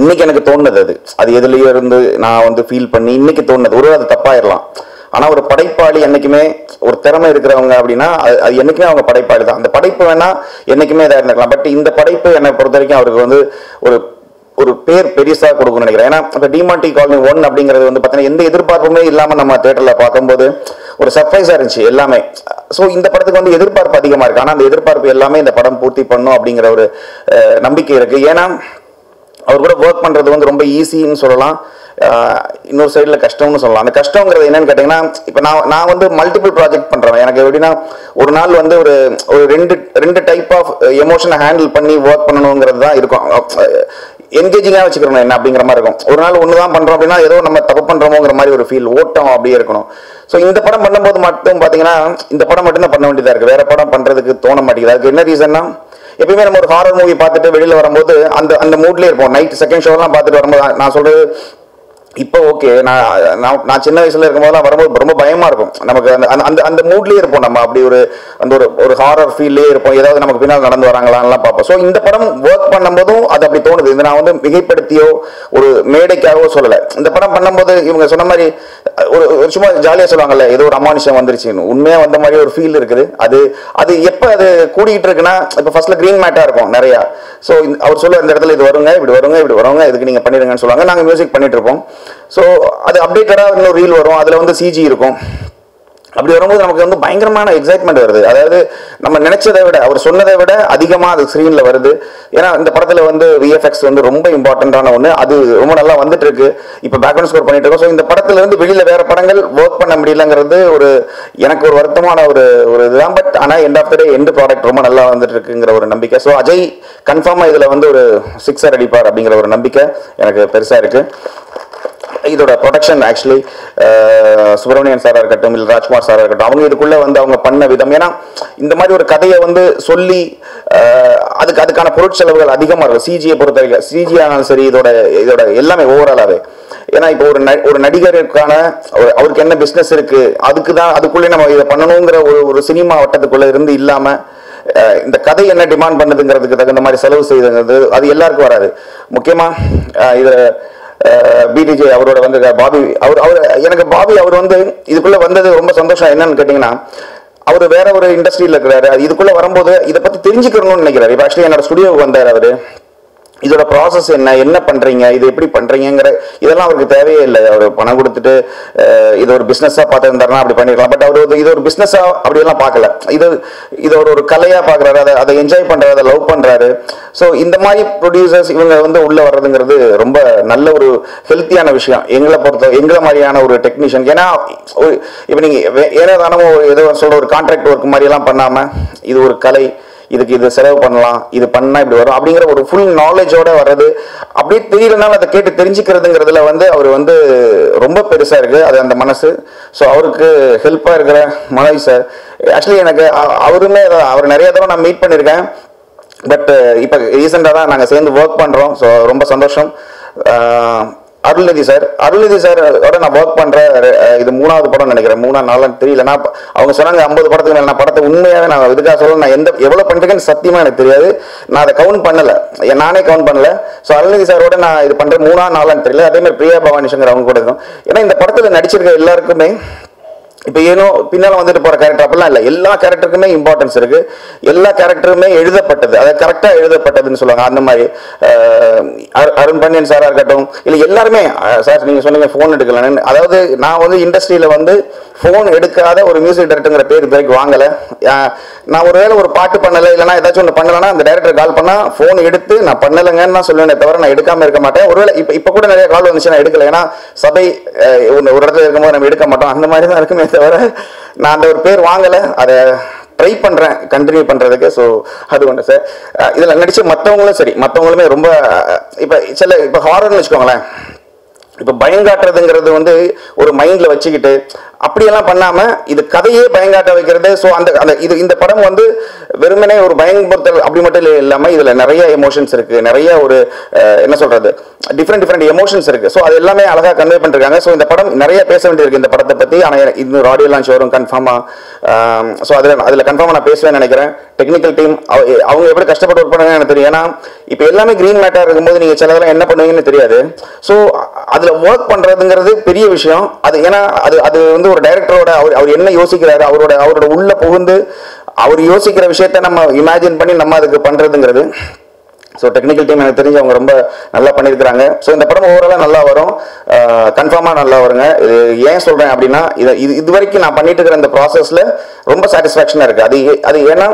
இன்னைக்கு எனக்கு தோணுது அது எதுலேயே இருந்து நான் வந்து ஃபீல் பண்ணி இன்னைக்கு தோணுது ஒரு அது தப்பாயிடலாம். ஆனால் ஒரு படைப்பாளி என்றைக்குமே ஒரு திறமை இருக்கிறவங்க அப்படின்னா அது என்றைக்குமே அவங்க படைப்பாளி தான். அந்த படைப்பு வேணால் என்றைக்குமே இதாக இருந்துக்கலாம். பட் இந்த படைப்பு என்னை பொறுத்த வரைக்கும் அவருக்கு வந்து ஒரு பேர் பெருசாக கொடுக்கணும்னு நினைக்கிறேன். ஏன்னா இப்போ டிமாண்டி காலனி 1 அப்படிங்கிறது வந்து பார்த்தீங்கன்னா எந்த எதிர்பார்ப்புமே இல்லாமல் நம்ம தேட்டரில் பார்க்கும்போது ஒரு சர்ப்ரைஸாக இருந்துச்சு எல்லாமே. ஸோ இந்த படத்துக்கு வந்து எதிர்பார்ப்பு அதிகமாக இருக்குது. ஆனால் அந்த எதிர்பார்ப்பு எல்லாமே இந்த படம் பூர்த்தி பண்ணும் அப்படிங்கிற ஒரு நம்பிக்கை இருக்குது. ஏன்னா அவர் கூட ஒர்க் பண்ணுறது வந்து ரொம்ப ஈஸின்னு சொல்லலாம், இன்னொரு சைடில் கஷ்டம்னு சொல்லலாம். அந்த கஷ்டங்கிறது என்னன்னு கேட்டிங்கன்னா இப்போ நான் வந்து மல்டிபிள் ப்ராஜெக்ட் பண்ணுறேன். எனக்கு எப்படின்னா ஒரு நாள் வந்து ஒரு ரெண்டு டைப் ஆஃப் எமோஷனை ஹேண்டில் பண்ணி ஒர்க் பண்ணணுங்கிறது தான் இருக்கும். என்கேஜிங்காக வச்சுக்கிறோம் என்ன அப்படிங்கிற மாதிரி இருக்கும். ஒரு நாள் ஒன்று தான் பண்ணுறோம் அப்படின்னா ஏதோ நம்ம தப்பு பண்ணுறோமோங்கிற மாதிரி ஒரு ஃபீல் ஓட்டம் அப்படியே இருக்கணும். ஸோ இந்த படம் பண்ணும்போது மட்டும் பார்த்தீங்கன்னா இந்த படம் மட்டும்தான் பண்ண வேண்டியதாக இருக்குது, வேறு படம் பண்ணுறதுக்கு தோண மாட்டேங்குது. அதுக்கு என்ன ரீசன்னா எப்பயுமே நம்ம ஒரு ஹாரர் மூவி பார்த்துட்டு வெளியில் வரும்போது அந்த மூட்லேயே இருப்போம். நைட் செகண்ட் ஷோலாம் பார்த்துட்டு வரும்போது நான் சொல்கிறது இப்போ ஓகே, நான் சின்ன வயசுல இருக்கும்போதெல்லாம் வரும்போது ரொம்ப பயமா இருக்கும். நமக்கு அந்த மூட்லயே இருப்போம் நம்ம, அப்படி ஒரு ஹாரர் ஃபீல்லே இருப்போம். ஏதாவது நமக்கு பின்னால் நடந்து வராங்களான்லாம் பார்ப்போம். ஸோ இந்த படம் ஒர்க் பண்ணும்போதும் அது அப்படி தோணுது. இது நான் வந்து மிகைப்படுத்தியோ ஒரு மேடைக்காகவோ சொல்லலை. இந்த படம் பண்ணும்போது இவங்க சொன்ன மாதிரி ஒரு சும்மா ஜாலியாக சொல்லுவாங்கல்ல, ஏதோ ஒரு அமானுஷம் வந்துருச்சுன்னு, உண்மையாக வந்த மாதிரி ஒரு ஃபீல் இருக்குது. அது எப்போ அது கூடிக்கிட்டு இருக்குன்னா இப்போ ஃபர்ஸ்ட்ல கிரீன் மேட்டாக இருக்கும் நிறையா. ஸோ அவர் சொல்லுவார் இந்த இடத்துல இது வருங்க, இப்படி வருங்க, இதுக்கு நீங்கள் பண்ணிடுங்கன்னு சொல்லுவாங்க. நாங்கள் மியூசிக் பண்ணிட்டு இருப்போம். ஸோ அது அப்டேட்டடாக இன்னொரு ரீல் வரும், அதில் வந்து சிஜி இருக்கும். அப்படி வரும்போது நமக்கு வந்து பயங்கரமான எக்ஸைட்மெண்ட் வருது. அதாவது நம்ம நினைச்சதை விட அவர் சொன்னதை விட அதிகமாக அது ஸ்க்ரீனில் வருது. ஏன்னா இந்த படத்தில் வந்து விஎஃப்எக்ஸ் வந்து ரொம்ப இம்பார்ட்டண்ட்டான ஒன்று, அது ரொம்ப நல்லா வந்துட்டு இருக்கு. இப்போ பேக்ரவுண்ட் ஸ்கோர் பண்ணிட்டு இருக்கோம். ஸோ இந்த படத்துலேருந்து வெளியில் வேற படங்கள் ஒர்க் பண்ண முடியலங்கிறது எனக்கு ஒரு வருத்தமான ஒரு இதுதான். பட் ஆனால் end of the day end product ரொம்ப நல்லா வந்துட்டு இருக்குங்கிற ஒரு நம்பிக்கை. ஸோ அஜய் கன்ஃபார்மாக இதில் வந்து ஒரு 6 அடிப்பார் அப்படிங்கிற ஒரு நம்பிக்கை எனக்கு பெருசாக இருக்குது. இதோட ப்ரொடக்ஷன் ஆக்சுவலி சுப்பிரமணியன் சாராக இருக்கட்டும், இல்லை ராஜ்குமார் சாராக இருக்கட்டும், அவங்க இதுக்குள்ளே வந்து அவங்க பண்ண விதம். ஏன்னா இந்த மாதிரி ஒரு கதையை வந்து சொல்லி அதுக்கான பொருட்செலவுகள் அதிகமாக இருக்கும். சிஜியை பொறுத்த வரைக்கும், சிஜி ஆனாலும் சரி, இதோட எல்லாமே ஓவராலாகவே. ஏன்னா இப்போ ஒரு நடிகருக்கான அவருக்கு என்ன பிஸ்னஸ் இருக்கு, அதுக்குள்ளே நம்ம இதை பண்ணணுங்கிற ஒரு சினிமா வட்டத்துக்குள்ள இருந்து இல்லாமல் இந்த கதை என்ன டிமாண்ட் பண்ணுதுங்கிறதுக்கு தகுந்த மாதிரி செலவு செய்யுதுங்கிறது அது எல்லாருக்கும் வராது. முக்கியமாக இதில் பிடிஜே அவரோட வந்து பாபி எனக்கு பாபி அவர் வந்து இதுக்குள்ளே வந்தது ரொம்ப சந்தோஷம். என்னன்னு கேட்டிங்கன்னா, அவர் வேற ஒரு இண்டஸ்ட்ரியில் இருக்கிறாரு. அது இதுக்குள்ளே வரும்போது இதை பற்றி தெரிஞ்சுக்கணும்னு நினைக்கிறாரு. இப்போ ஆக்சுவலி என்னோட ஸ்டுடியோவுக்கு வந்தார் அவர். இதோட ப்ராசஸ் என்ன பண்ணுறீங்க, இது எப்படி பண்ணுறீங்கிற இதெல்லாம் அவருக்கு தேவையே இல்லை. அவர் பணம் கொடுத்துட்டு இது ஒரு பிஸ்னஸாக பார்த்துருந்தாருன்னா அப்படி பண்ணிருக்கலாம். பட் அவர் இது ஒரு பிஸ்னஸாக அப்படியெல்லாம் பார்க்கல. இது ஒரு கலையாக பார்க்குறாரு, அதை என்ஜாய் பண்ணுறாரு, அதை லவ் பண்ணுறாரு. ஸோ இந்த மாதிரி ப்ரொடியூசர்ஸ் இவங்க வந்து உள்ளே வர்றதுங்கிறது ரொம்ப நல்ல ஒரு ஹெல்த்தியான விஷயம் எங்களை மாதிரியான ஒரு டெக்னீஷியன். ஏன்னா இப்போ நீங்கள் ஏனோ ஏதோ சொல்கிற ஒரு கான்ட்ராக்ட் ஒர்க் மாதிரியெல்லாம் பண்ணாமல் இது ஒரு கலை, இதுக்கு இது செலவு பண்ணலாம், இது பண்ணா இப்படி வரும் அப்படிங்கிற ஒரு ஃபுல் நாலேஜோட வர்றது, அப்படியே தெரியலனாலும் அதை கேட்டு தெரிஞ்சுக்கிறதுங்கிறதுல வந்து அவர் வந்து ரொம்ப பெருசா இருக்கு அது அந்த மனசு. ஸோ அவருக்கு ஹெல்ப்பாக இருக்கிற மனோஜ் சார், ஆக்சுவலி எனக்கு அவர் நிறைய தடவை நான் மீட் பண்ணியிருக்கேன். பட் இப்போ ரீசெண்டாக தான் நாங்கள் சேர்ந்து ஒர்க் பண்ணுறோம். ஸோ ரொம்ப சந்தோஷம். அருள்நிதி சாரோட நான் ஒர்க் பண்ணுறேன். இது 3வது படம் நினைக்கிறேன், 3 4 தெரியல. நான் அவங்க சொன்னாங்க 50 படத்துக்கு மேலே. நான் படத்தை உண்மையாகவே நான் இதுக்காக சொல்ல, நான் எவ்வளோ பண்ணிருக்கேன்னு சத்தியமாக எனக்கு தெரியாது. நான் அதை கவுண்ட் பண்ணலை, நானே கவுண்ட் பண்ணல. ஸோ அருள்நிதி சாரோட நான் இது பண்ணுறேன் 3 4 தெரியல. அதேமாதிரி பிரியா பவானி சங்கர் அவங்க கூட இருக்கும். ஏன்னா இந்த படத்தில் நடிச்சிருக்க எல்லாருக்குமே இப்போ ஏனோ பின்னால் வந்துட்டு போகிற கேரக்டர் அப்படிலாம் இல்லை. எல்லா கேரக்டருக்குமே இம்பார்ட்டன்ஸ் இருக்கு. எல்லா கேரக்டருமே எழுதப்பட்டது, அதை கரெக்டாக எழுதப்பட்டதுன்னு சொல்லுவாங்க. அந்த மாதிரி அருண் பாண்டியன் சாராக இருக்கட்டும், இல்லை எல்லாருமே சார் நீங்கள் சொன்னீங்க ஃபோன் எடுக்கலன்னு. அதாவது நான் வந்து இண்டஸ்ட்ரியில் வந்து ஃபோன் எடுக்காத ஒரு மியூசிக் டைரக்டருங்கிற பேர் இது வரைக்கும் வாங்கலை. நான் ஒருவேளை ஒரு பாட்டு பண்ணலை, இல்லைனா ஏதாச்சும் ஒன்று பண்ணலைன்னா அந்த டைரக்டர் கால் பண்ணால் ஃபோன் எடுத்து நான் பண்ணலைங்கன்னு தான் சொல்லுவேனே தவிர நான் எடுக்காமல் இருக்க மாட்டேன். ஒருவேளை இப்போ கூட நிறைய கால் வந்துச்சு, நான் எடுக்கலை. ஏன்னா சபை ஒரு இடத்துல இருக்கும்போது நம்ம எடுக்க மாட்டோம். அந்த மாதிரி தான் இருக்குமே தவிர நான் அந்த ஒரு பேர் வாங்கலை. அதை ட்ரை பண்ணுறேன் கண்டினியூ பண்ணுறதுக்கு. ஸோ அது ஒன்று சார். இதில் நடித்த மற்றவங்களும் சரி, மற்றவங்களுமே ரொம்ப இப்போ ஹாரர்னு வச்சுக்கோங்களேன். இப்போ பயங்காட்டுறதுங்கிறது வந்து ஒரு மைண்டில் வச்சுக்கிட்டு அப்படியெல்லாம் பண்ணாமல் இது கதையே பயங்காட்ட வைக்கிறது. ஸோ இந்த படம் வந்து வெறுமனே ஒரு பயன்படுத்தல் அப்படி மட்டும் இல்லாமல் இதில் நிறைய எமோஷன்ஸ் இருக்குது, நிறைய ஒரு என்ன சொல்கிறது டிஃப்ரெண்ட் எமோஷன்ஸ் இருக்குது. ஸோ அது எல்லாமே அழகாக கன்வே பண்ணிருக்காங்க. ஸோ இந்த படம் நிறைய பேச வேண்டியிருக்கு இந்த படத்தை பற்றி. ஆனால் இன்னொரு ஆடியோ லான்ச் வரும் கன்ஃபார்மாக. ஸோ அதில் கன்ஃபார்மாக நான் பேசுவேன்னு நினைக்கிறேன். டெக்னிக்கல் டீம் அவங்க எப்படி கஷ்டப்பட்டு ஒர்க் பண்ணுவாங்கன்னு எனக்கு தெரியும். ஏன்னா இப்போ எல்லாமே க்ரீன் மேட்டாக இருக்கும்போது நீங்கள் சிலதெல்லாம் என்ன பண்ணுவீங்கன்னு தெரியாது. ஸோ அதில் ஒர்க் பண்ணுறதுங்கிறது பெரிய விஷயம். அது ஏன்னா அது வந்து ஒரு டைரக்டரோட அவர் என்ன யோசிக்கிறாரு, அவரோட உள்ள புகுந்து அவர் யோசிக்கிற விஷயத்த நம்ம இமேஜின் பண்ணி நம்ம அதுக்கு பண்றதுங்கிறது. ஸோ டெக்னிக்கல் டீம் எனக்கு தெரிஞ்சு அவங்க ரொம்ப நல்லா பண்ணியிருக்கிறாங்க. ஸோ இந்த படம் ஓவராலாக நல்லா வரும், கன்ஃபார்மாக நல்லா வருங்க. இது ஏன் சொல்கிறேன் அப்படின்னா, இது வரைக்கும் நான் பண்ணிட்டு இருக்கிற இந்த ப்ராசஸில் ரொம்ப சாட்டிஸ்ஃபேக்ஷனாக இருக்குது. அது ஏன்னா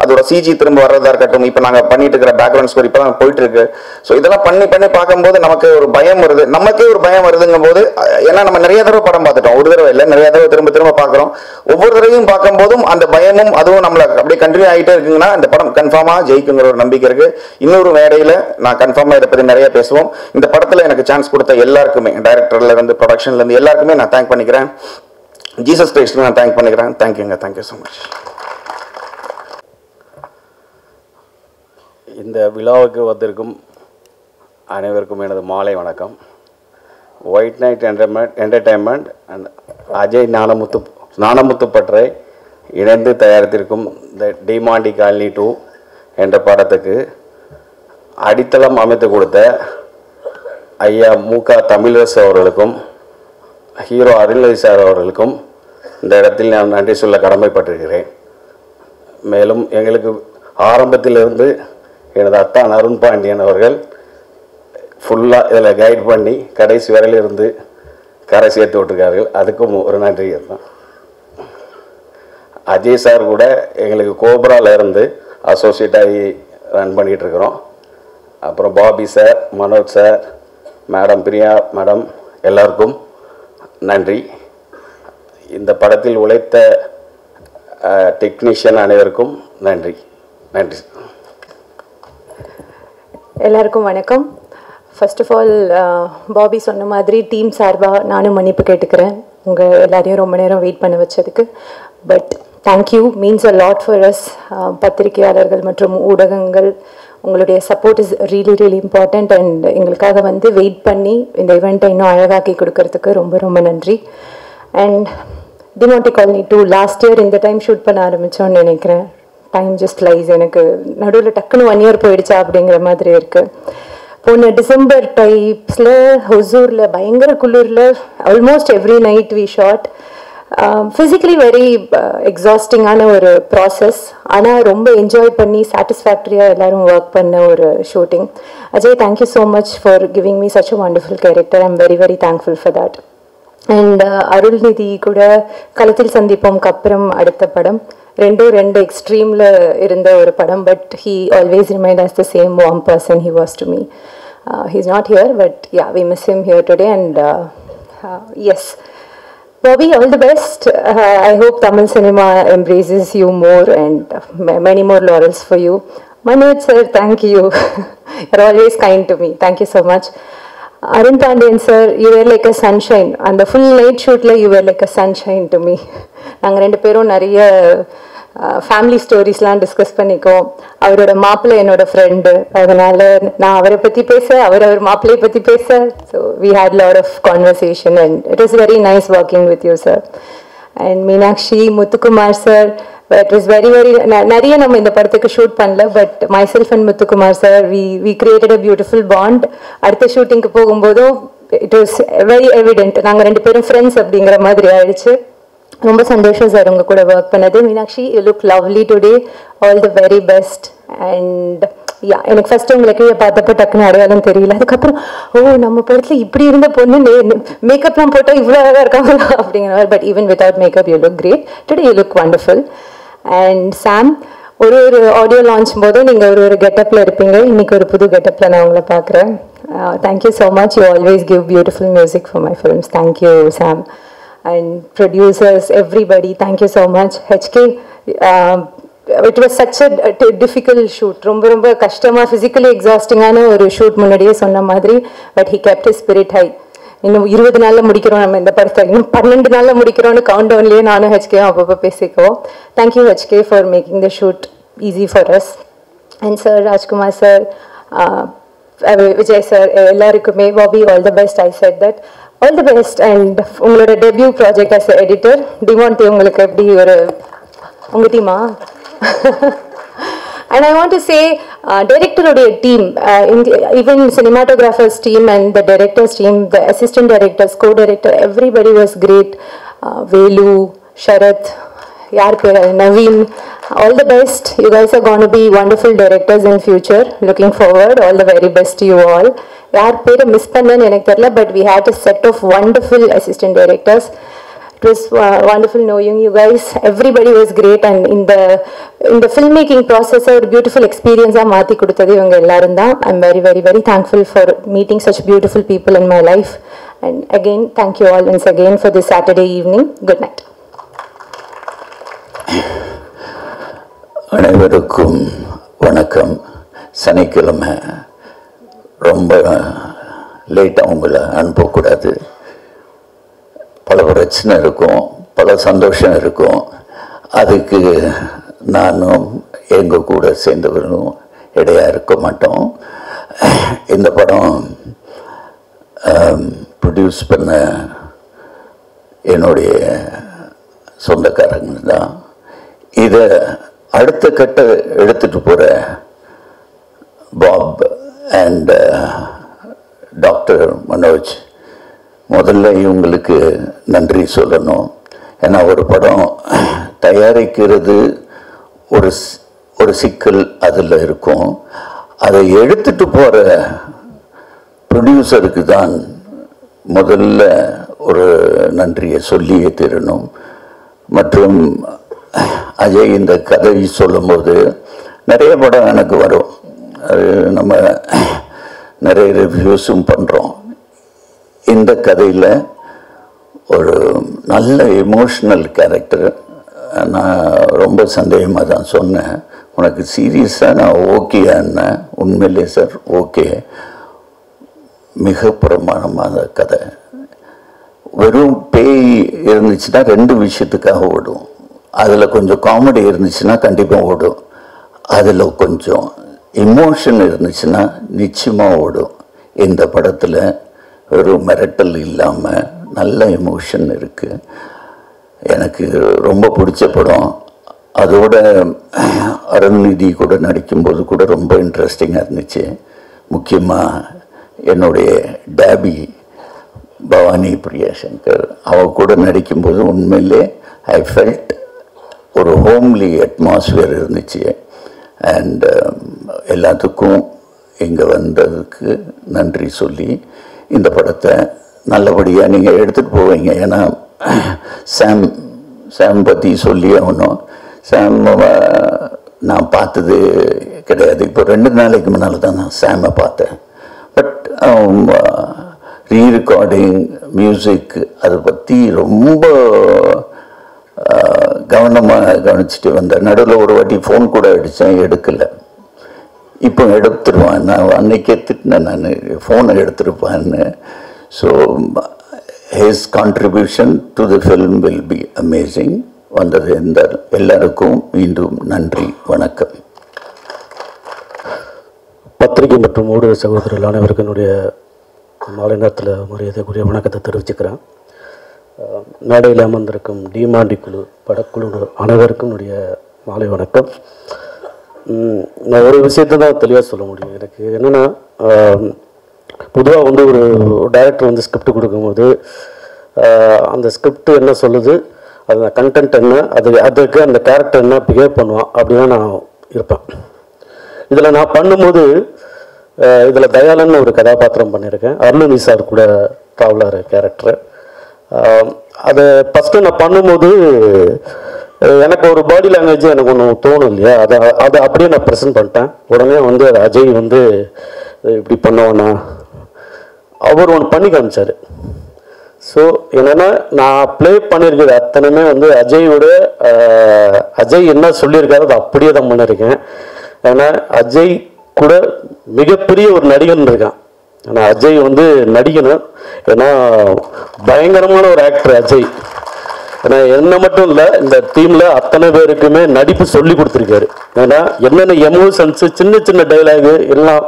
அதோட சிஜி திரும்ப வர்றதா இருக்கட்டும், இப்போ நாங்கள் பண்ணிட்டு இருக்கிற பேக்ரவுண்ட் ஸ்கோர் இப்போ தான் போயிட்டு இருக்கு. ஸோ இதெல்லாம் பண்ணி பார்க்கும்போது நமக்கு ஒரு பயம் வருது, நமக்கே ஒரு பயம் வருதுங்கும் போது. ஏன்னா நம்ம நிறைய தடவை படம் பார்த்துட்டோம், ஒரு தடவை இல்லை நிறைய தடவை திரும்ப பார்க்குறோம். ஒவ்வொரு தடவையும் பார்க்கும்போதும் அந்த பயமும் அதுவும் நம்மளை அப்படியே கண்டினியூ ஆகிட்டே இருக்குங்கன்னா இந்த படம் கன்ஃபார்மாக ஜெயிக்குங்கிற ஒரு நம்பிக்கை இருக்குது. இன்னொரு மேடையில் நான் கன்ஃபார்மாக இதை பற்றி நிறைய பேசுவோம். இந்த படத்தில் எனக்கு சான்ஸ் கொடுத்த எல்லாருக்குமே, டைரக்டர்ல இருந்து ப்ரொடக்ஷன்ல இருந்து எல்லாருக்குமே நான் தேங்க் பண்ணிக்கிறேன். ஜீசஸ் கிரைஸ்ட் நான் தேங்க் பண்ணிக்கிறேன். தேங்க்யூங்க, தேங்க்யூ ஸோ மச். இந்த விழாவுக்கு வந்திருக்கும் அனைவருக்கும் எனது மாலை வணக்கம். White night entertainment and Ajay Gnanamuthu பற்றை இணைந்து தயாரித்திருக்கும் த டிமாண்டி காலனி 2 என்ற படத்துக்கு அடித்தளம் அமைத்து கொடுத்த ஐயா மு.க. தமிழரசு அவர்களுக்கும் ஹீரோ அருள்நிதி சார் அவர்களுக்கும் இந்த இடத்தில் நான் நன்றி சொல்ல கடமைப்பட்டிருக்கிறேன். மேலும் எங்களுக்கு ஆரம்பத்திலிருந்து எனது அத்தான் அருண் பாண்டியன் அவர்கள் ஃபுல்லாக இதில் கைட் பண்ணி கடைசி வரையில் இருந்து கரை சேர்த்து விட்டுருக்கார்கள். அதுக்கும் ஒரு நன்றி தான். அஜய் சார் கூட எங்களுக்கு கோப்ராவில் இருந்து அசோசியேட் ஆகி ரன் பண்ணிகிட்ருக்குறோம். அப்புறம் Bobby sir, Manoj sir, madam Priya madam எல்லாருக்கும் நன்றி. இந்த படத்தில் உழைத்த டெக்னீஷியன் அனைவருக்கும் நன்றி. நன்றி. எல்லாருக்கும் வணக்கம். ஃபர்ஸ்ட் ஆஃப் ஆல் பாபி சொன்ன மாதிரி டீம் சார்பாக நானும் மன்னிப்பு கேட்டுக்கிறேன் உங்கள் எல்லாரையும் ரொம்ப நேரம் வெயிட் பண்ண வச்சதுக்கு. But thank you means a lot for us. பத்திரிகையாளர்கள் மற்றும் ஊடகங்கள் உங்களுடைய support is really really important. And எங்களுக்காக வந்து வெயிட் பண்ணி இந்த ஈவெண்ட்டை இன்னும் அழகாக்கி கொடுக்கறதுக்கு ரொம்ப ரொம்ப நன்றி. And Demonte colony 2 last year இந்த டைம் ஷூட் பண்ண ஆரம்பித்தோன்னு நினைக்கிறேன். Time just lies. எனக்கு நடுவில் டக்குன்னு 1 year போயிடுச்சா அப்படிங்கிற மாதிரி இருக்குது. போன டிசம்பர் டைப்ஸில் ஹொசூரில் பயங்கர குளிரில் almost every night we shot. Physically very எக்ஸாஸ்டிங்கான ஒரு ப்ராசஸ், ஆனால் ரொம்ப என்ஜாய் பண்ணி சாட்டிஸ்ஃபேக்டரியாக எல்லோரும் ஒர்க் பண்ண ஒரு shooting. Ajay, thank you so much for giving me such a wonderful character. I am very very thankful for that. And Arulnithi கூட களத்தில் சந்திப்போம்க்கு அப்புறம் அடுத்த படம், ரெண்டு எக்ஸ்ட்ரீமில் இருந்த ஒரு படம். But he always remind us the same warm person he was to me. He is not here, but ya, we miss him here today. And yes, Bobby, all the best. I hope Tamil cinema embraces you more and many more laurels for you. Manoj sir, thank you. You're always kind to me. Thank you so much. Arun Pandian sir, you were like a sunshine. On the full night shoot, you were like a sunshine to me. நாங்கள் 2 பேரும் நிறைய family ஸ்டோரிஸ்லாம் discuss பண்ணிக்கோம். அவரோட மாப்பிள்ளை என்னோட friend, அதனால் நான் அவரை பற்றி பேச, அவர் மாப்பிள்ளையை பற்றி பேச. So we had lot of conversation and it was very nice working with you sir. And Meenakshi, Muthukumar sir, it was very very நிறைய நம்ம இந்த படத்துக்கு ஷூட் பண்ணல, but myself and Muthukumar sir we created a beautiful bond. அடுத்த ஷூட்டிங்க்கு போகும்போதும் it was very evident, நாங்கள் 2 பேரும் ஃப்ரெண்ட்ஸ் அப்படிங்கிற மாதிரி ஆயிடுச்சு. ரொம்ப சந்தோஷம் சார் உங்கள் கூட ஒர்க் பண்ணது. Meenakshi, you look lovely today. All the very best. And yeah, எனக்கு ஃபஸ்ட்டு உங்களை கீழே பார்த்தப்போ டக்குன்னு அடையாளம் தெரியல. அதுக்கப்புறம் நம்ம படத்தில் இப்படி இருந்த பொண்ணு மேக்கப்லாம் போட்டால் இவ்வளோ அழகாக இருக்காங்களா அப்படிங்கிற மாதிரி. But even without makeup you look great today. You look wonderful. And Sam, ஒரு ஆடியோ லான்ச் போதும் நீங்கள் ஒரு கெட்டப்பில் இருப்பீங்க. இன்றைக்கி ஒரு புது கெட்டப்பில் நான் உங்களை பார்க்குறேன். Thank you so much. You always give beautiful music for my films. Thank you Sam. And producers, everybody, thank you so much. HK, it was such a difficult shoot. ரொம்ப கஷ்டமாக physically exhausting ஆன ஒரு ஷூட் முன்னாடியே சொன்ன மாதிரி. But he kept his spirit high. இன்னும் 20 நாளில் முடிக்கிறோம் நம்ம இந்த படத்தை, இன்னும் 12 நாளில் முடிக்கிறோன்னு கவுண்ட் டவுன்லேயே நானும் ஹெச்கே அப்பப்போ பேசிக்குவோம். Thank you HK for making the shoot easy for us. And sir, Rajkumar sir, Vijay sir, எல்லாருக்குமே Bobby, all the best. I said that. All the best. And உங்களோட டெபியூ ப்ராஜெக்ட் அஸ் எடிட்டர் டிமாண்டி உங்களுக்கு எப்படி ஒரு உங்கள் டீமா? And I want to say, director team, even cinematographer's team and the director's team, the assistant directors, co-director, everybody was great. Velu, Sharath, Naveen, all the best. You guys are going to be wonderful directors in future. Looking forward. All the very best to you all. யார் பேரை miss பண்ணேன்னு எனக்கு தெரியல, but we had a set of wonderful assistant directors. It was wonderful knowing you guys. Everybody was great, and in the filmmaking process, a beautiful experience மாத்தி கொடுத்தது இவங்க எல்லாரும் தான். I'm very very very thankful for meeting such beautiful people in my life. And again, thank you all once again for this Saturday evening. Good night. அனைவருக்கும் வணக்கம். சனிக்கிழமை ரொம்ப லேட்டாக உங்களை அனுப்பக்கூடாது. பல பிரச்சனை இருக்கும், பல சந்தோஷம் இருக்கும். அதுக்கு நானும் எங்கள் கூட சேர்ந்தவர்களும் இடையாக இருக்க மாட்டோம். இந்த படம் ப்ரொடியூஸ் பண்ண என்னுடைய சொந்தக்காரங்க தான். இதை அடுத்த கட்ட எடுத்துகிட்டு போகிற பாப் அண்ட் டாக்டர் மனோஜ், முதல்ல இவங்களுக்கு நன்றி சொல்லணும். ஏன்னா ஒரு படம் தயாரிக்கிறது ஒரு சிக்கல் அதில் இருக்கும். அதை எடுத்துகிட்டு போகிற ப்ரொடியூசருக்கு தான் முதல்ல ஒரு நன்றியை சொல்லியே தரணும். மற்றும் அஜய் இந்த கதை சொல்லும்போது நிறைய படம் எனக்கு வரும், அது நம்ம நிறைய ரிவ்யூஸும் பண்ணுறோம். இந்த கதையில் ஒரு நல்ல எமோஷ்னல் கேரக்டர். நான் ரொம்ப சந்தேகமாக தான் சொன்னேன், உனக்கு சீரியஸாக நான் ஓகேன்னா உண்மையிலே சார் ஓகே. மிக பிரமாணமான கதை. வெறும் பேய் இருந்துச்சுன்னா 2 விஷயத்துக்காக ஓடும். அதில் கொஞ்சம் காமெடி இருந்துச்சுன்னா கண்டிப்பாக ஓடும், அதில் கொஞ்சம் இமோஷன் இருந்துச்சுன்னா நிச்சயமாக ஓடும். இந்த படத்தில் ஒரு மிரட்டல் இல்லாமல் நல்ல எமோஷன் இருக்குது. எனக்கு ரொம்ப பிடிச்ச படம். அதோட அருள்நிதி கூட நடிக்கும்போது கூட ரொம்ப இன்ட்ரெஸ்டிங்காக இருந்துச்சு. முக்கியமாக என்னுடைய டேபி பவானி பிரியா சங்கர் அவ கூட நடிக்கும்போது உண்மையிலே ஐ ஃபெல்ட் ஒரு ஹோம்லி அட்மாஸ்பியர் இருந்துச்சு. அண்ட் எல்லாத்துக்கும் இங்கே வந்ததுக்கு நன்றி சொல்லி இந்த படத்தை நல்லபடியாக நீங்கள் எடுத்துகிட்டு போவீங்க. ஏன்னா சாம் பற்றி சொல்லி ஆகணும். சாம் நான் பார்த்தது கிடையாது. இப்போ 2 நாளைக்கு முன்னால் தான் நான் சாமை பார்த்தேன். பட் ரீரெக்கார்டிங் மியூசிக் அதை பற்றி ரொம்ப கவனமாக கவனிச்சுட்டு வந்தேன். நடுவில் ஒரு வாட்டி ஃபோன் கூட அடித்தேன், எடுக்கலை. இப்போ எடுத்துருவான். நான் அன்னைக்கே திட்டினேன், நான் ஃபோனை எடுத்துருப்பான்னு. So his contribution to the film will be amazing. வந்தது இந்த எல்லாருக்கும் மீண்டும் நன்றி, வணக்கம். பத்திரிகை மற்றும் ஊடக சகோதரர்கள் அனைவருக்கும் என்னுடைய மாலை நேரத்தில் மரியாதைக்குரிய வணக்கத்தை தெரிவிச்சுக்கிறேன். மேடையில் அமர்ந்திருக்கும் டிமாண்டி குழு படக்குழு அனைவருக்கும் என்னுடைய மாலை வணக்கம். நான் ஒரு விஷயத்தை தான் தெளிவாக சொல்ல முடியும். எனக்கு என்னென்னா, பொதுவாக வந்து ஒரு டைரக்டர் வந்து ஸ்கிரிப்ட் கொடுக்கும்போது அந்த ஸ்கிரிப்ட் என்ன சொல்லுது, அது கண்டென்ட் என்ன, அதுக்கு அந்த கேரக்டர் என்ன பிஹேவ் பண்ணுவான் அப்படின்னு நான் இருப்பேன். இதில் நான் பண்ணும்போது இதில் தயாளன் ஒரு கதாபாத்திரம் பண்ணியிருக்கேன். அருள்நிதி சார் கூட ட்ராவலர் கேரக்டர். அதை ஃபஸ்ட்டு நான் பண்ணும்போது எனக்கு ஒரு பாடி லாங்குவேஜ் எனக்கு ஒன்று தோணும் இல்லையா, அதை அப்படியே நான் ப்ரெசென்ட் பண்ணிட்டேன். உடனே வந்து அஜய் வந்து இப்படி பண்ணுவானா அவர் ஒன்று பண்ணி காமிச்சார். ஸோ என்னென்னா, நான் ப்ளே பண்ணியிருக்கிறது அத்தனையுமே வந்து அஜய் என்ன சொல்லியிருக்காரு அதை அப்படியே தான் பண்ணியிருக்கேன். ஏன்னா அஜய் கூட மிகப்பெரிய ஒரு நடிகன் இருக்கான். ஆனால் அஜய் வந்து நடிகனும், ஏன்னா பயங்கரமான ஒரு ஆக்டர் அஜய். ஏன்னா என்ன மட்டும் இல்லை, இந்த டீமில் அத்தனை பேருக்குமே நடிப்பு சொல்லி கொடுத்துருக்காரு. ஏன்னா என்னென்ன எமோஷன்ஸு, சின்ன சின்ன டைலாகு எல்லாம்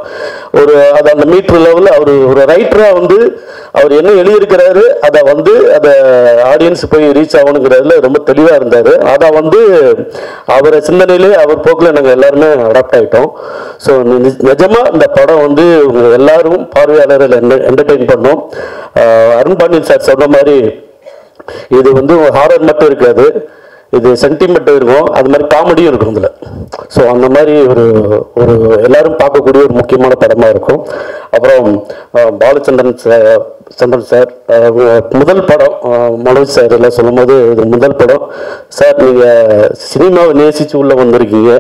ஒரு அது அந்த மீட்டர் லெவலில் அவர் ஒரு ரைட்டராக வந்து அவர் என்ன எழுதியிருக்கிறாரு அதை ஆடியன்ஸ் போய் ரீச் ஆகணுங்கிறதுல ரொம்ப தெளிவாக இருந்தார். அதை வந்து அவரை சிந்தனையிலே அவர் போக்கில் நாங்கள் எல்லாருமே அடாப்ட் ஆகிட்டோம். ஸோ நிஜமாக இந்த படம் வந்து உங்கள் எல்லாரும் பார்வையாளர்கள் என்டர்டெயின் பண்ணோம். அருண் பாண்டியன் சார் சொன்ன மாதிரி இது வந்து ஹாரர் மட்டும் இருக்காது, இது சென்டிமெண்ட் இருக்கும், அது மாதிரி காமெடியும் இருக்கும் இதில். ஸோ அந்த மாதிரி ஒரு எல்லாரும் பார்க்கக்கூடிய ஒரு முக்கியமான படமாக இருக்கும். அப்புறம் பாலச்சந்திரன் சார் முதல் படம், மனோஜ் சார் எல்லாம் சொல்லும் போது இது முதல் படம் சார், நீங்கள் சினிமாவை நேசித்து உள்ளே வந்திருக்கீங்க.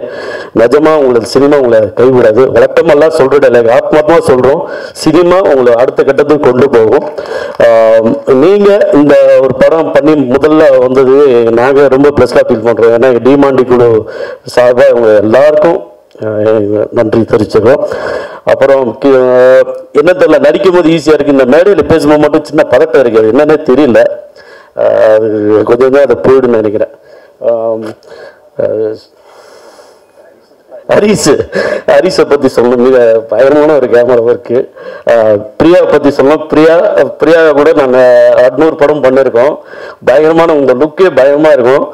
நிஜமாக உங்களுக்கு சினிமா உங்களை கைவிடாது. வழக்கமெல்லாம் சொல்கிற டைலாக் ஆத்மாத்மாக சொல்கிறோம், சினிமா உங்களை அடுத்த கட்டத்துக்கு கொண்டு போகும். நீங்கள் இந்த ஒரு படம் பண்ணி முதல்ல வந்தது நாங்கள் ரொம்ப ப்ளஸ்ஸாக ஃபீல் பண்ணுறோம். ஏன்னா டிமாண்டி குழு சார்பாக அவங்க எல்லாருக்கும் நன்றி தெரிவிச்சுக்கிறோம். அப்புறம் என்ன தெரியல, நடிக்கும் போது ஈஸியாக இருக்குது, இந்த மேடையில் பேசும்போது மட்டும் சின்ன பதட்டம் இருக்குது, என்னன்னே தெரியல. அது கொஞ்சம் தான் அதை போயிடுன்னு நினைக்கிறேன். ஹரிஸை பற்றி சொல்லணும், மிக பயங்கரமான ஒரு கேமரா ஒர்க்கு. பிரியாவை பற்றி சொல்லணும், பிரியா கூட நாங்கள் 600 படம் பண்ணியிருக்கோம். பயங்கரமான உங்கள் லுக்கே பயமாக இருக்கும்.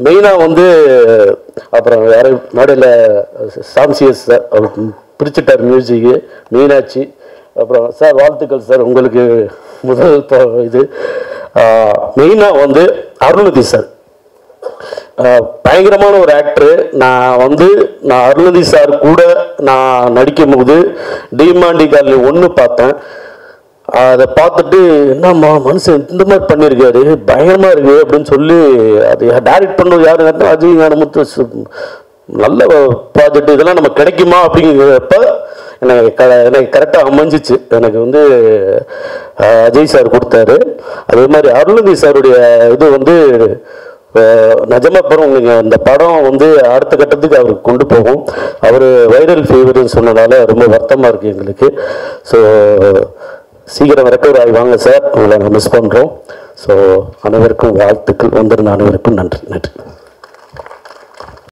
மெயினாக வந்து அப்புறம் வேற மேடையில் சாம்சியஸ் சார் அவர் பிரிச்சுட்டார் மியூசிக்கு, மீனாட்சி. அப்புறம் சார் வாழ்த்துக்கள் சார் உங்களுக்கு முதல் இது. மெயினாக வந்து அருள்நிதி சார் பயங்கரமான ஒரு ஆக்டரு. நான் அருள்நிதி சார் கூட நான் நடிக்கும் போது டிமாண்டி காலனி 1 பார்த்தேன். அதை பார்த்துட்டு என்னம்மா மனுஷன் இந்த மாதிரி பண்ணியிருக்காரு, பயங்கரமாக இருக்குது அப்படின்னு சொல்லி அது டைரக்ட் பண்ணது யாரு கேட்டால் அஜய் ஞானமுத்து. நல்ல ப்ராஜெக்ட், இதெல்லாம் நம்ம கிடைக்குமா அப்படிங்கிறப்ப எனக்கு கரெக்டாக அமைஞ்சிச்சு. எனக்கு வந்து அஜய் சார் கொடுத்தாரு. அதே மாதிரி அருள்நிதி சாருடைய இது வந்து நிஜமாக அப்புறம் நீங்கள் இந்த படம் வந்து அடுத்த கட்டத்துக்கு அவருக்கு கொண்டு போகும். அவர் வைரல் ஃபீவர்னு சொன்னதால ரொம்ப வருத்தமாக இருக்குது எங்களுக்கு. ஸோ சீக்கிரம் ரெக்கவர் ஆகி வாங்க சார், உங்களை நான் மிஸ் பண்ணுறோம். ஸோ அனைவருக்கும் வாழ்த்துக்கள், வந்திருந்த அனைவருக்கும் நன்றி.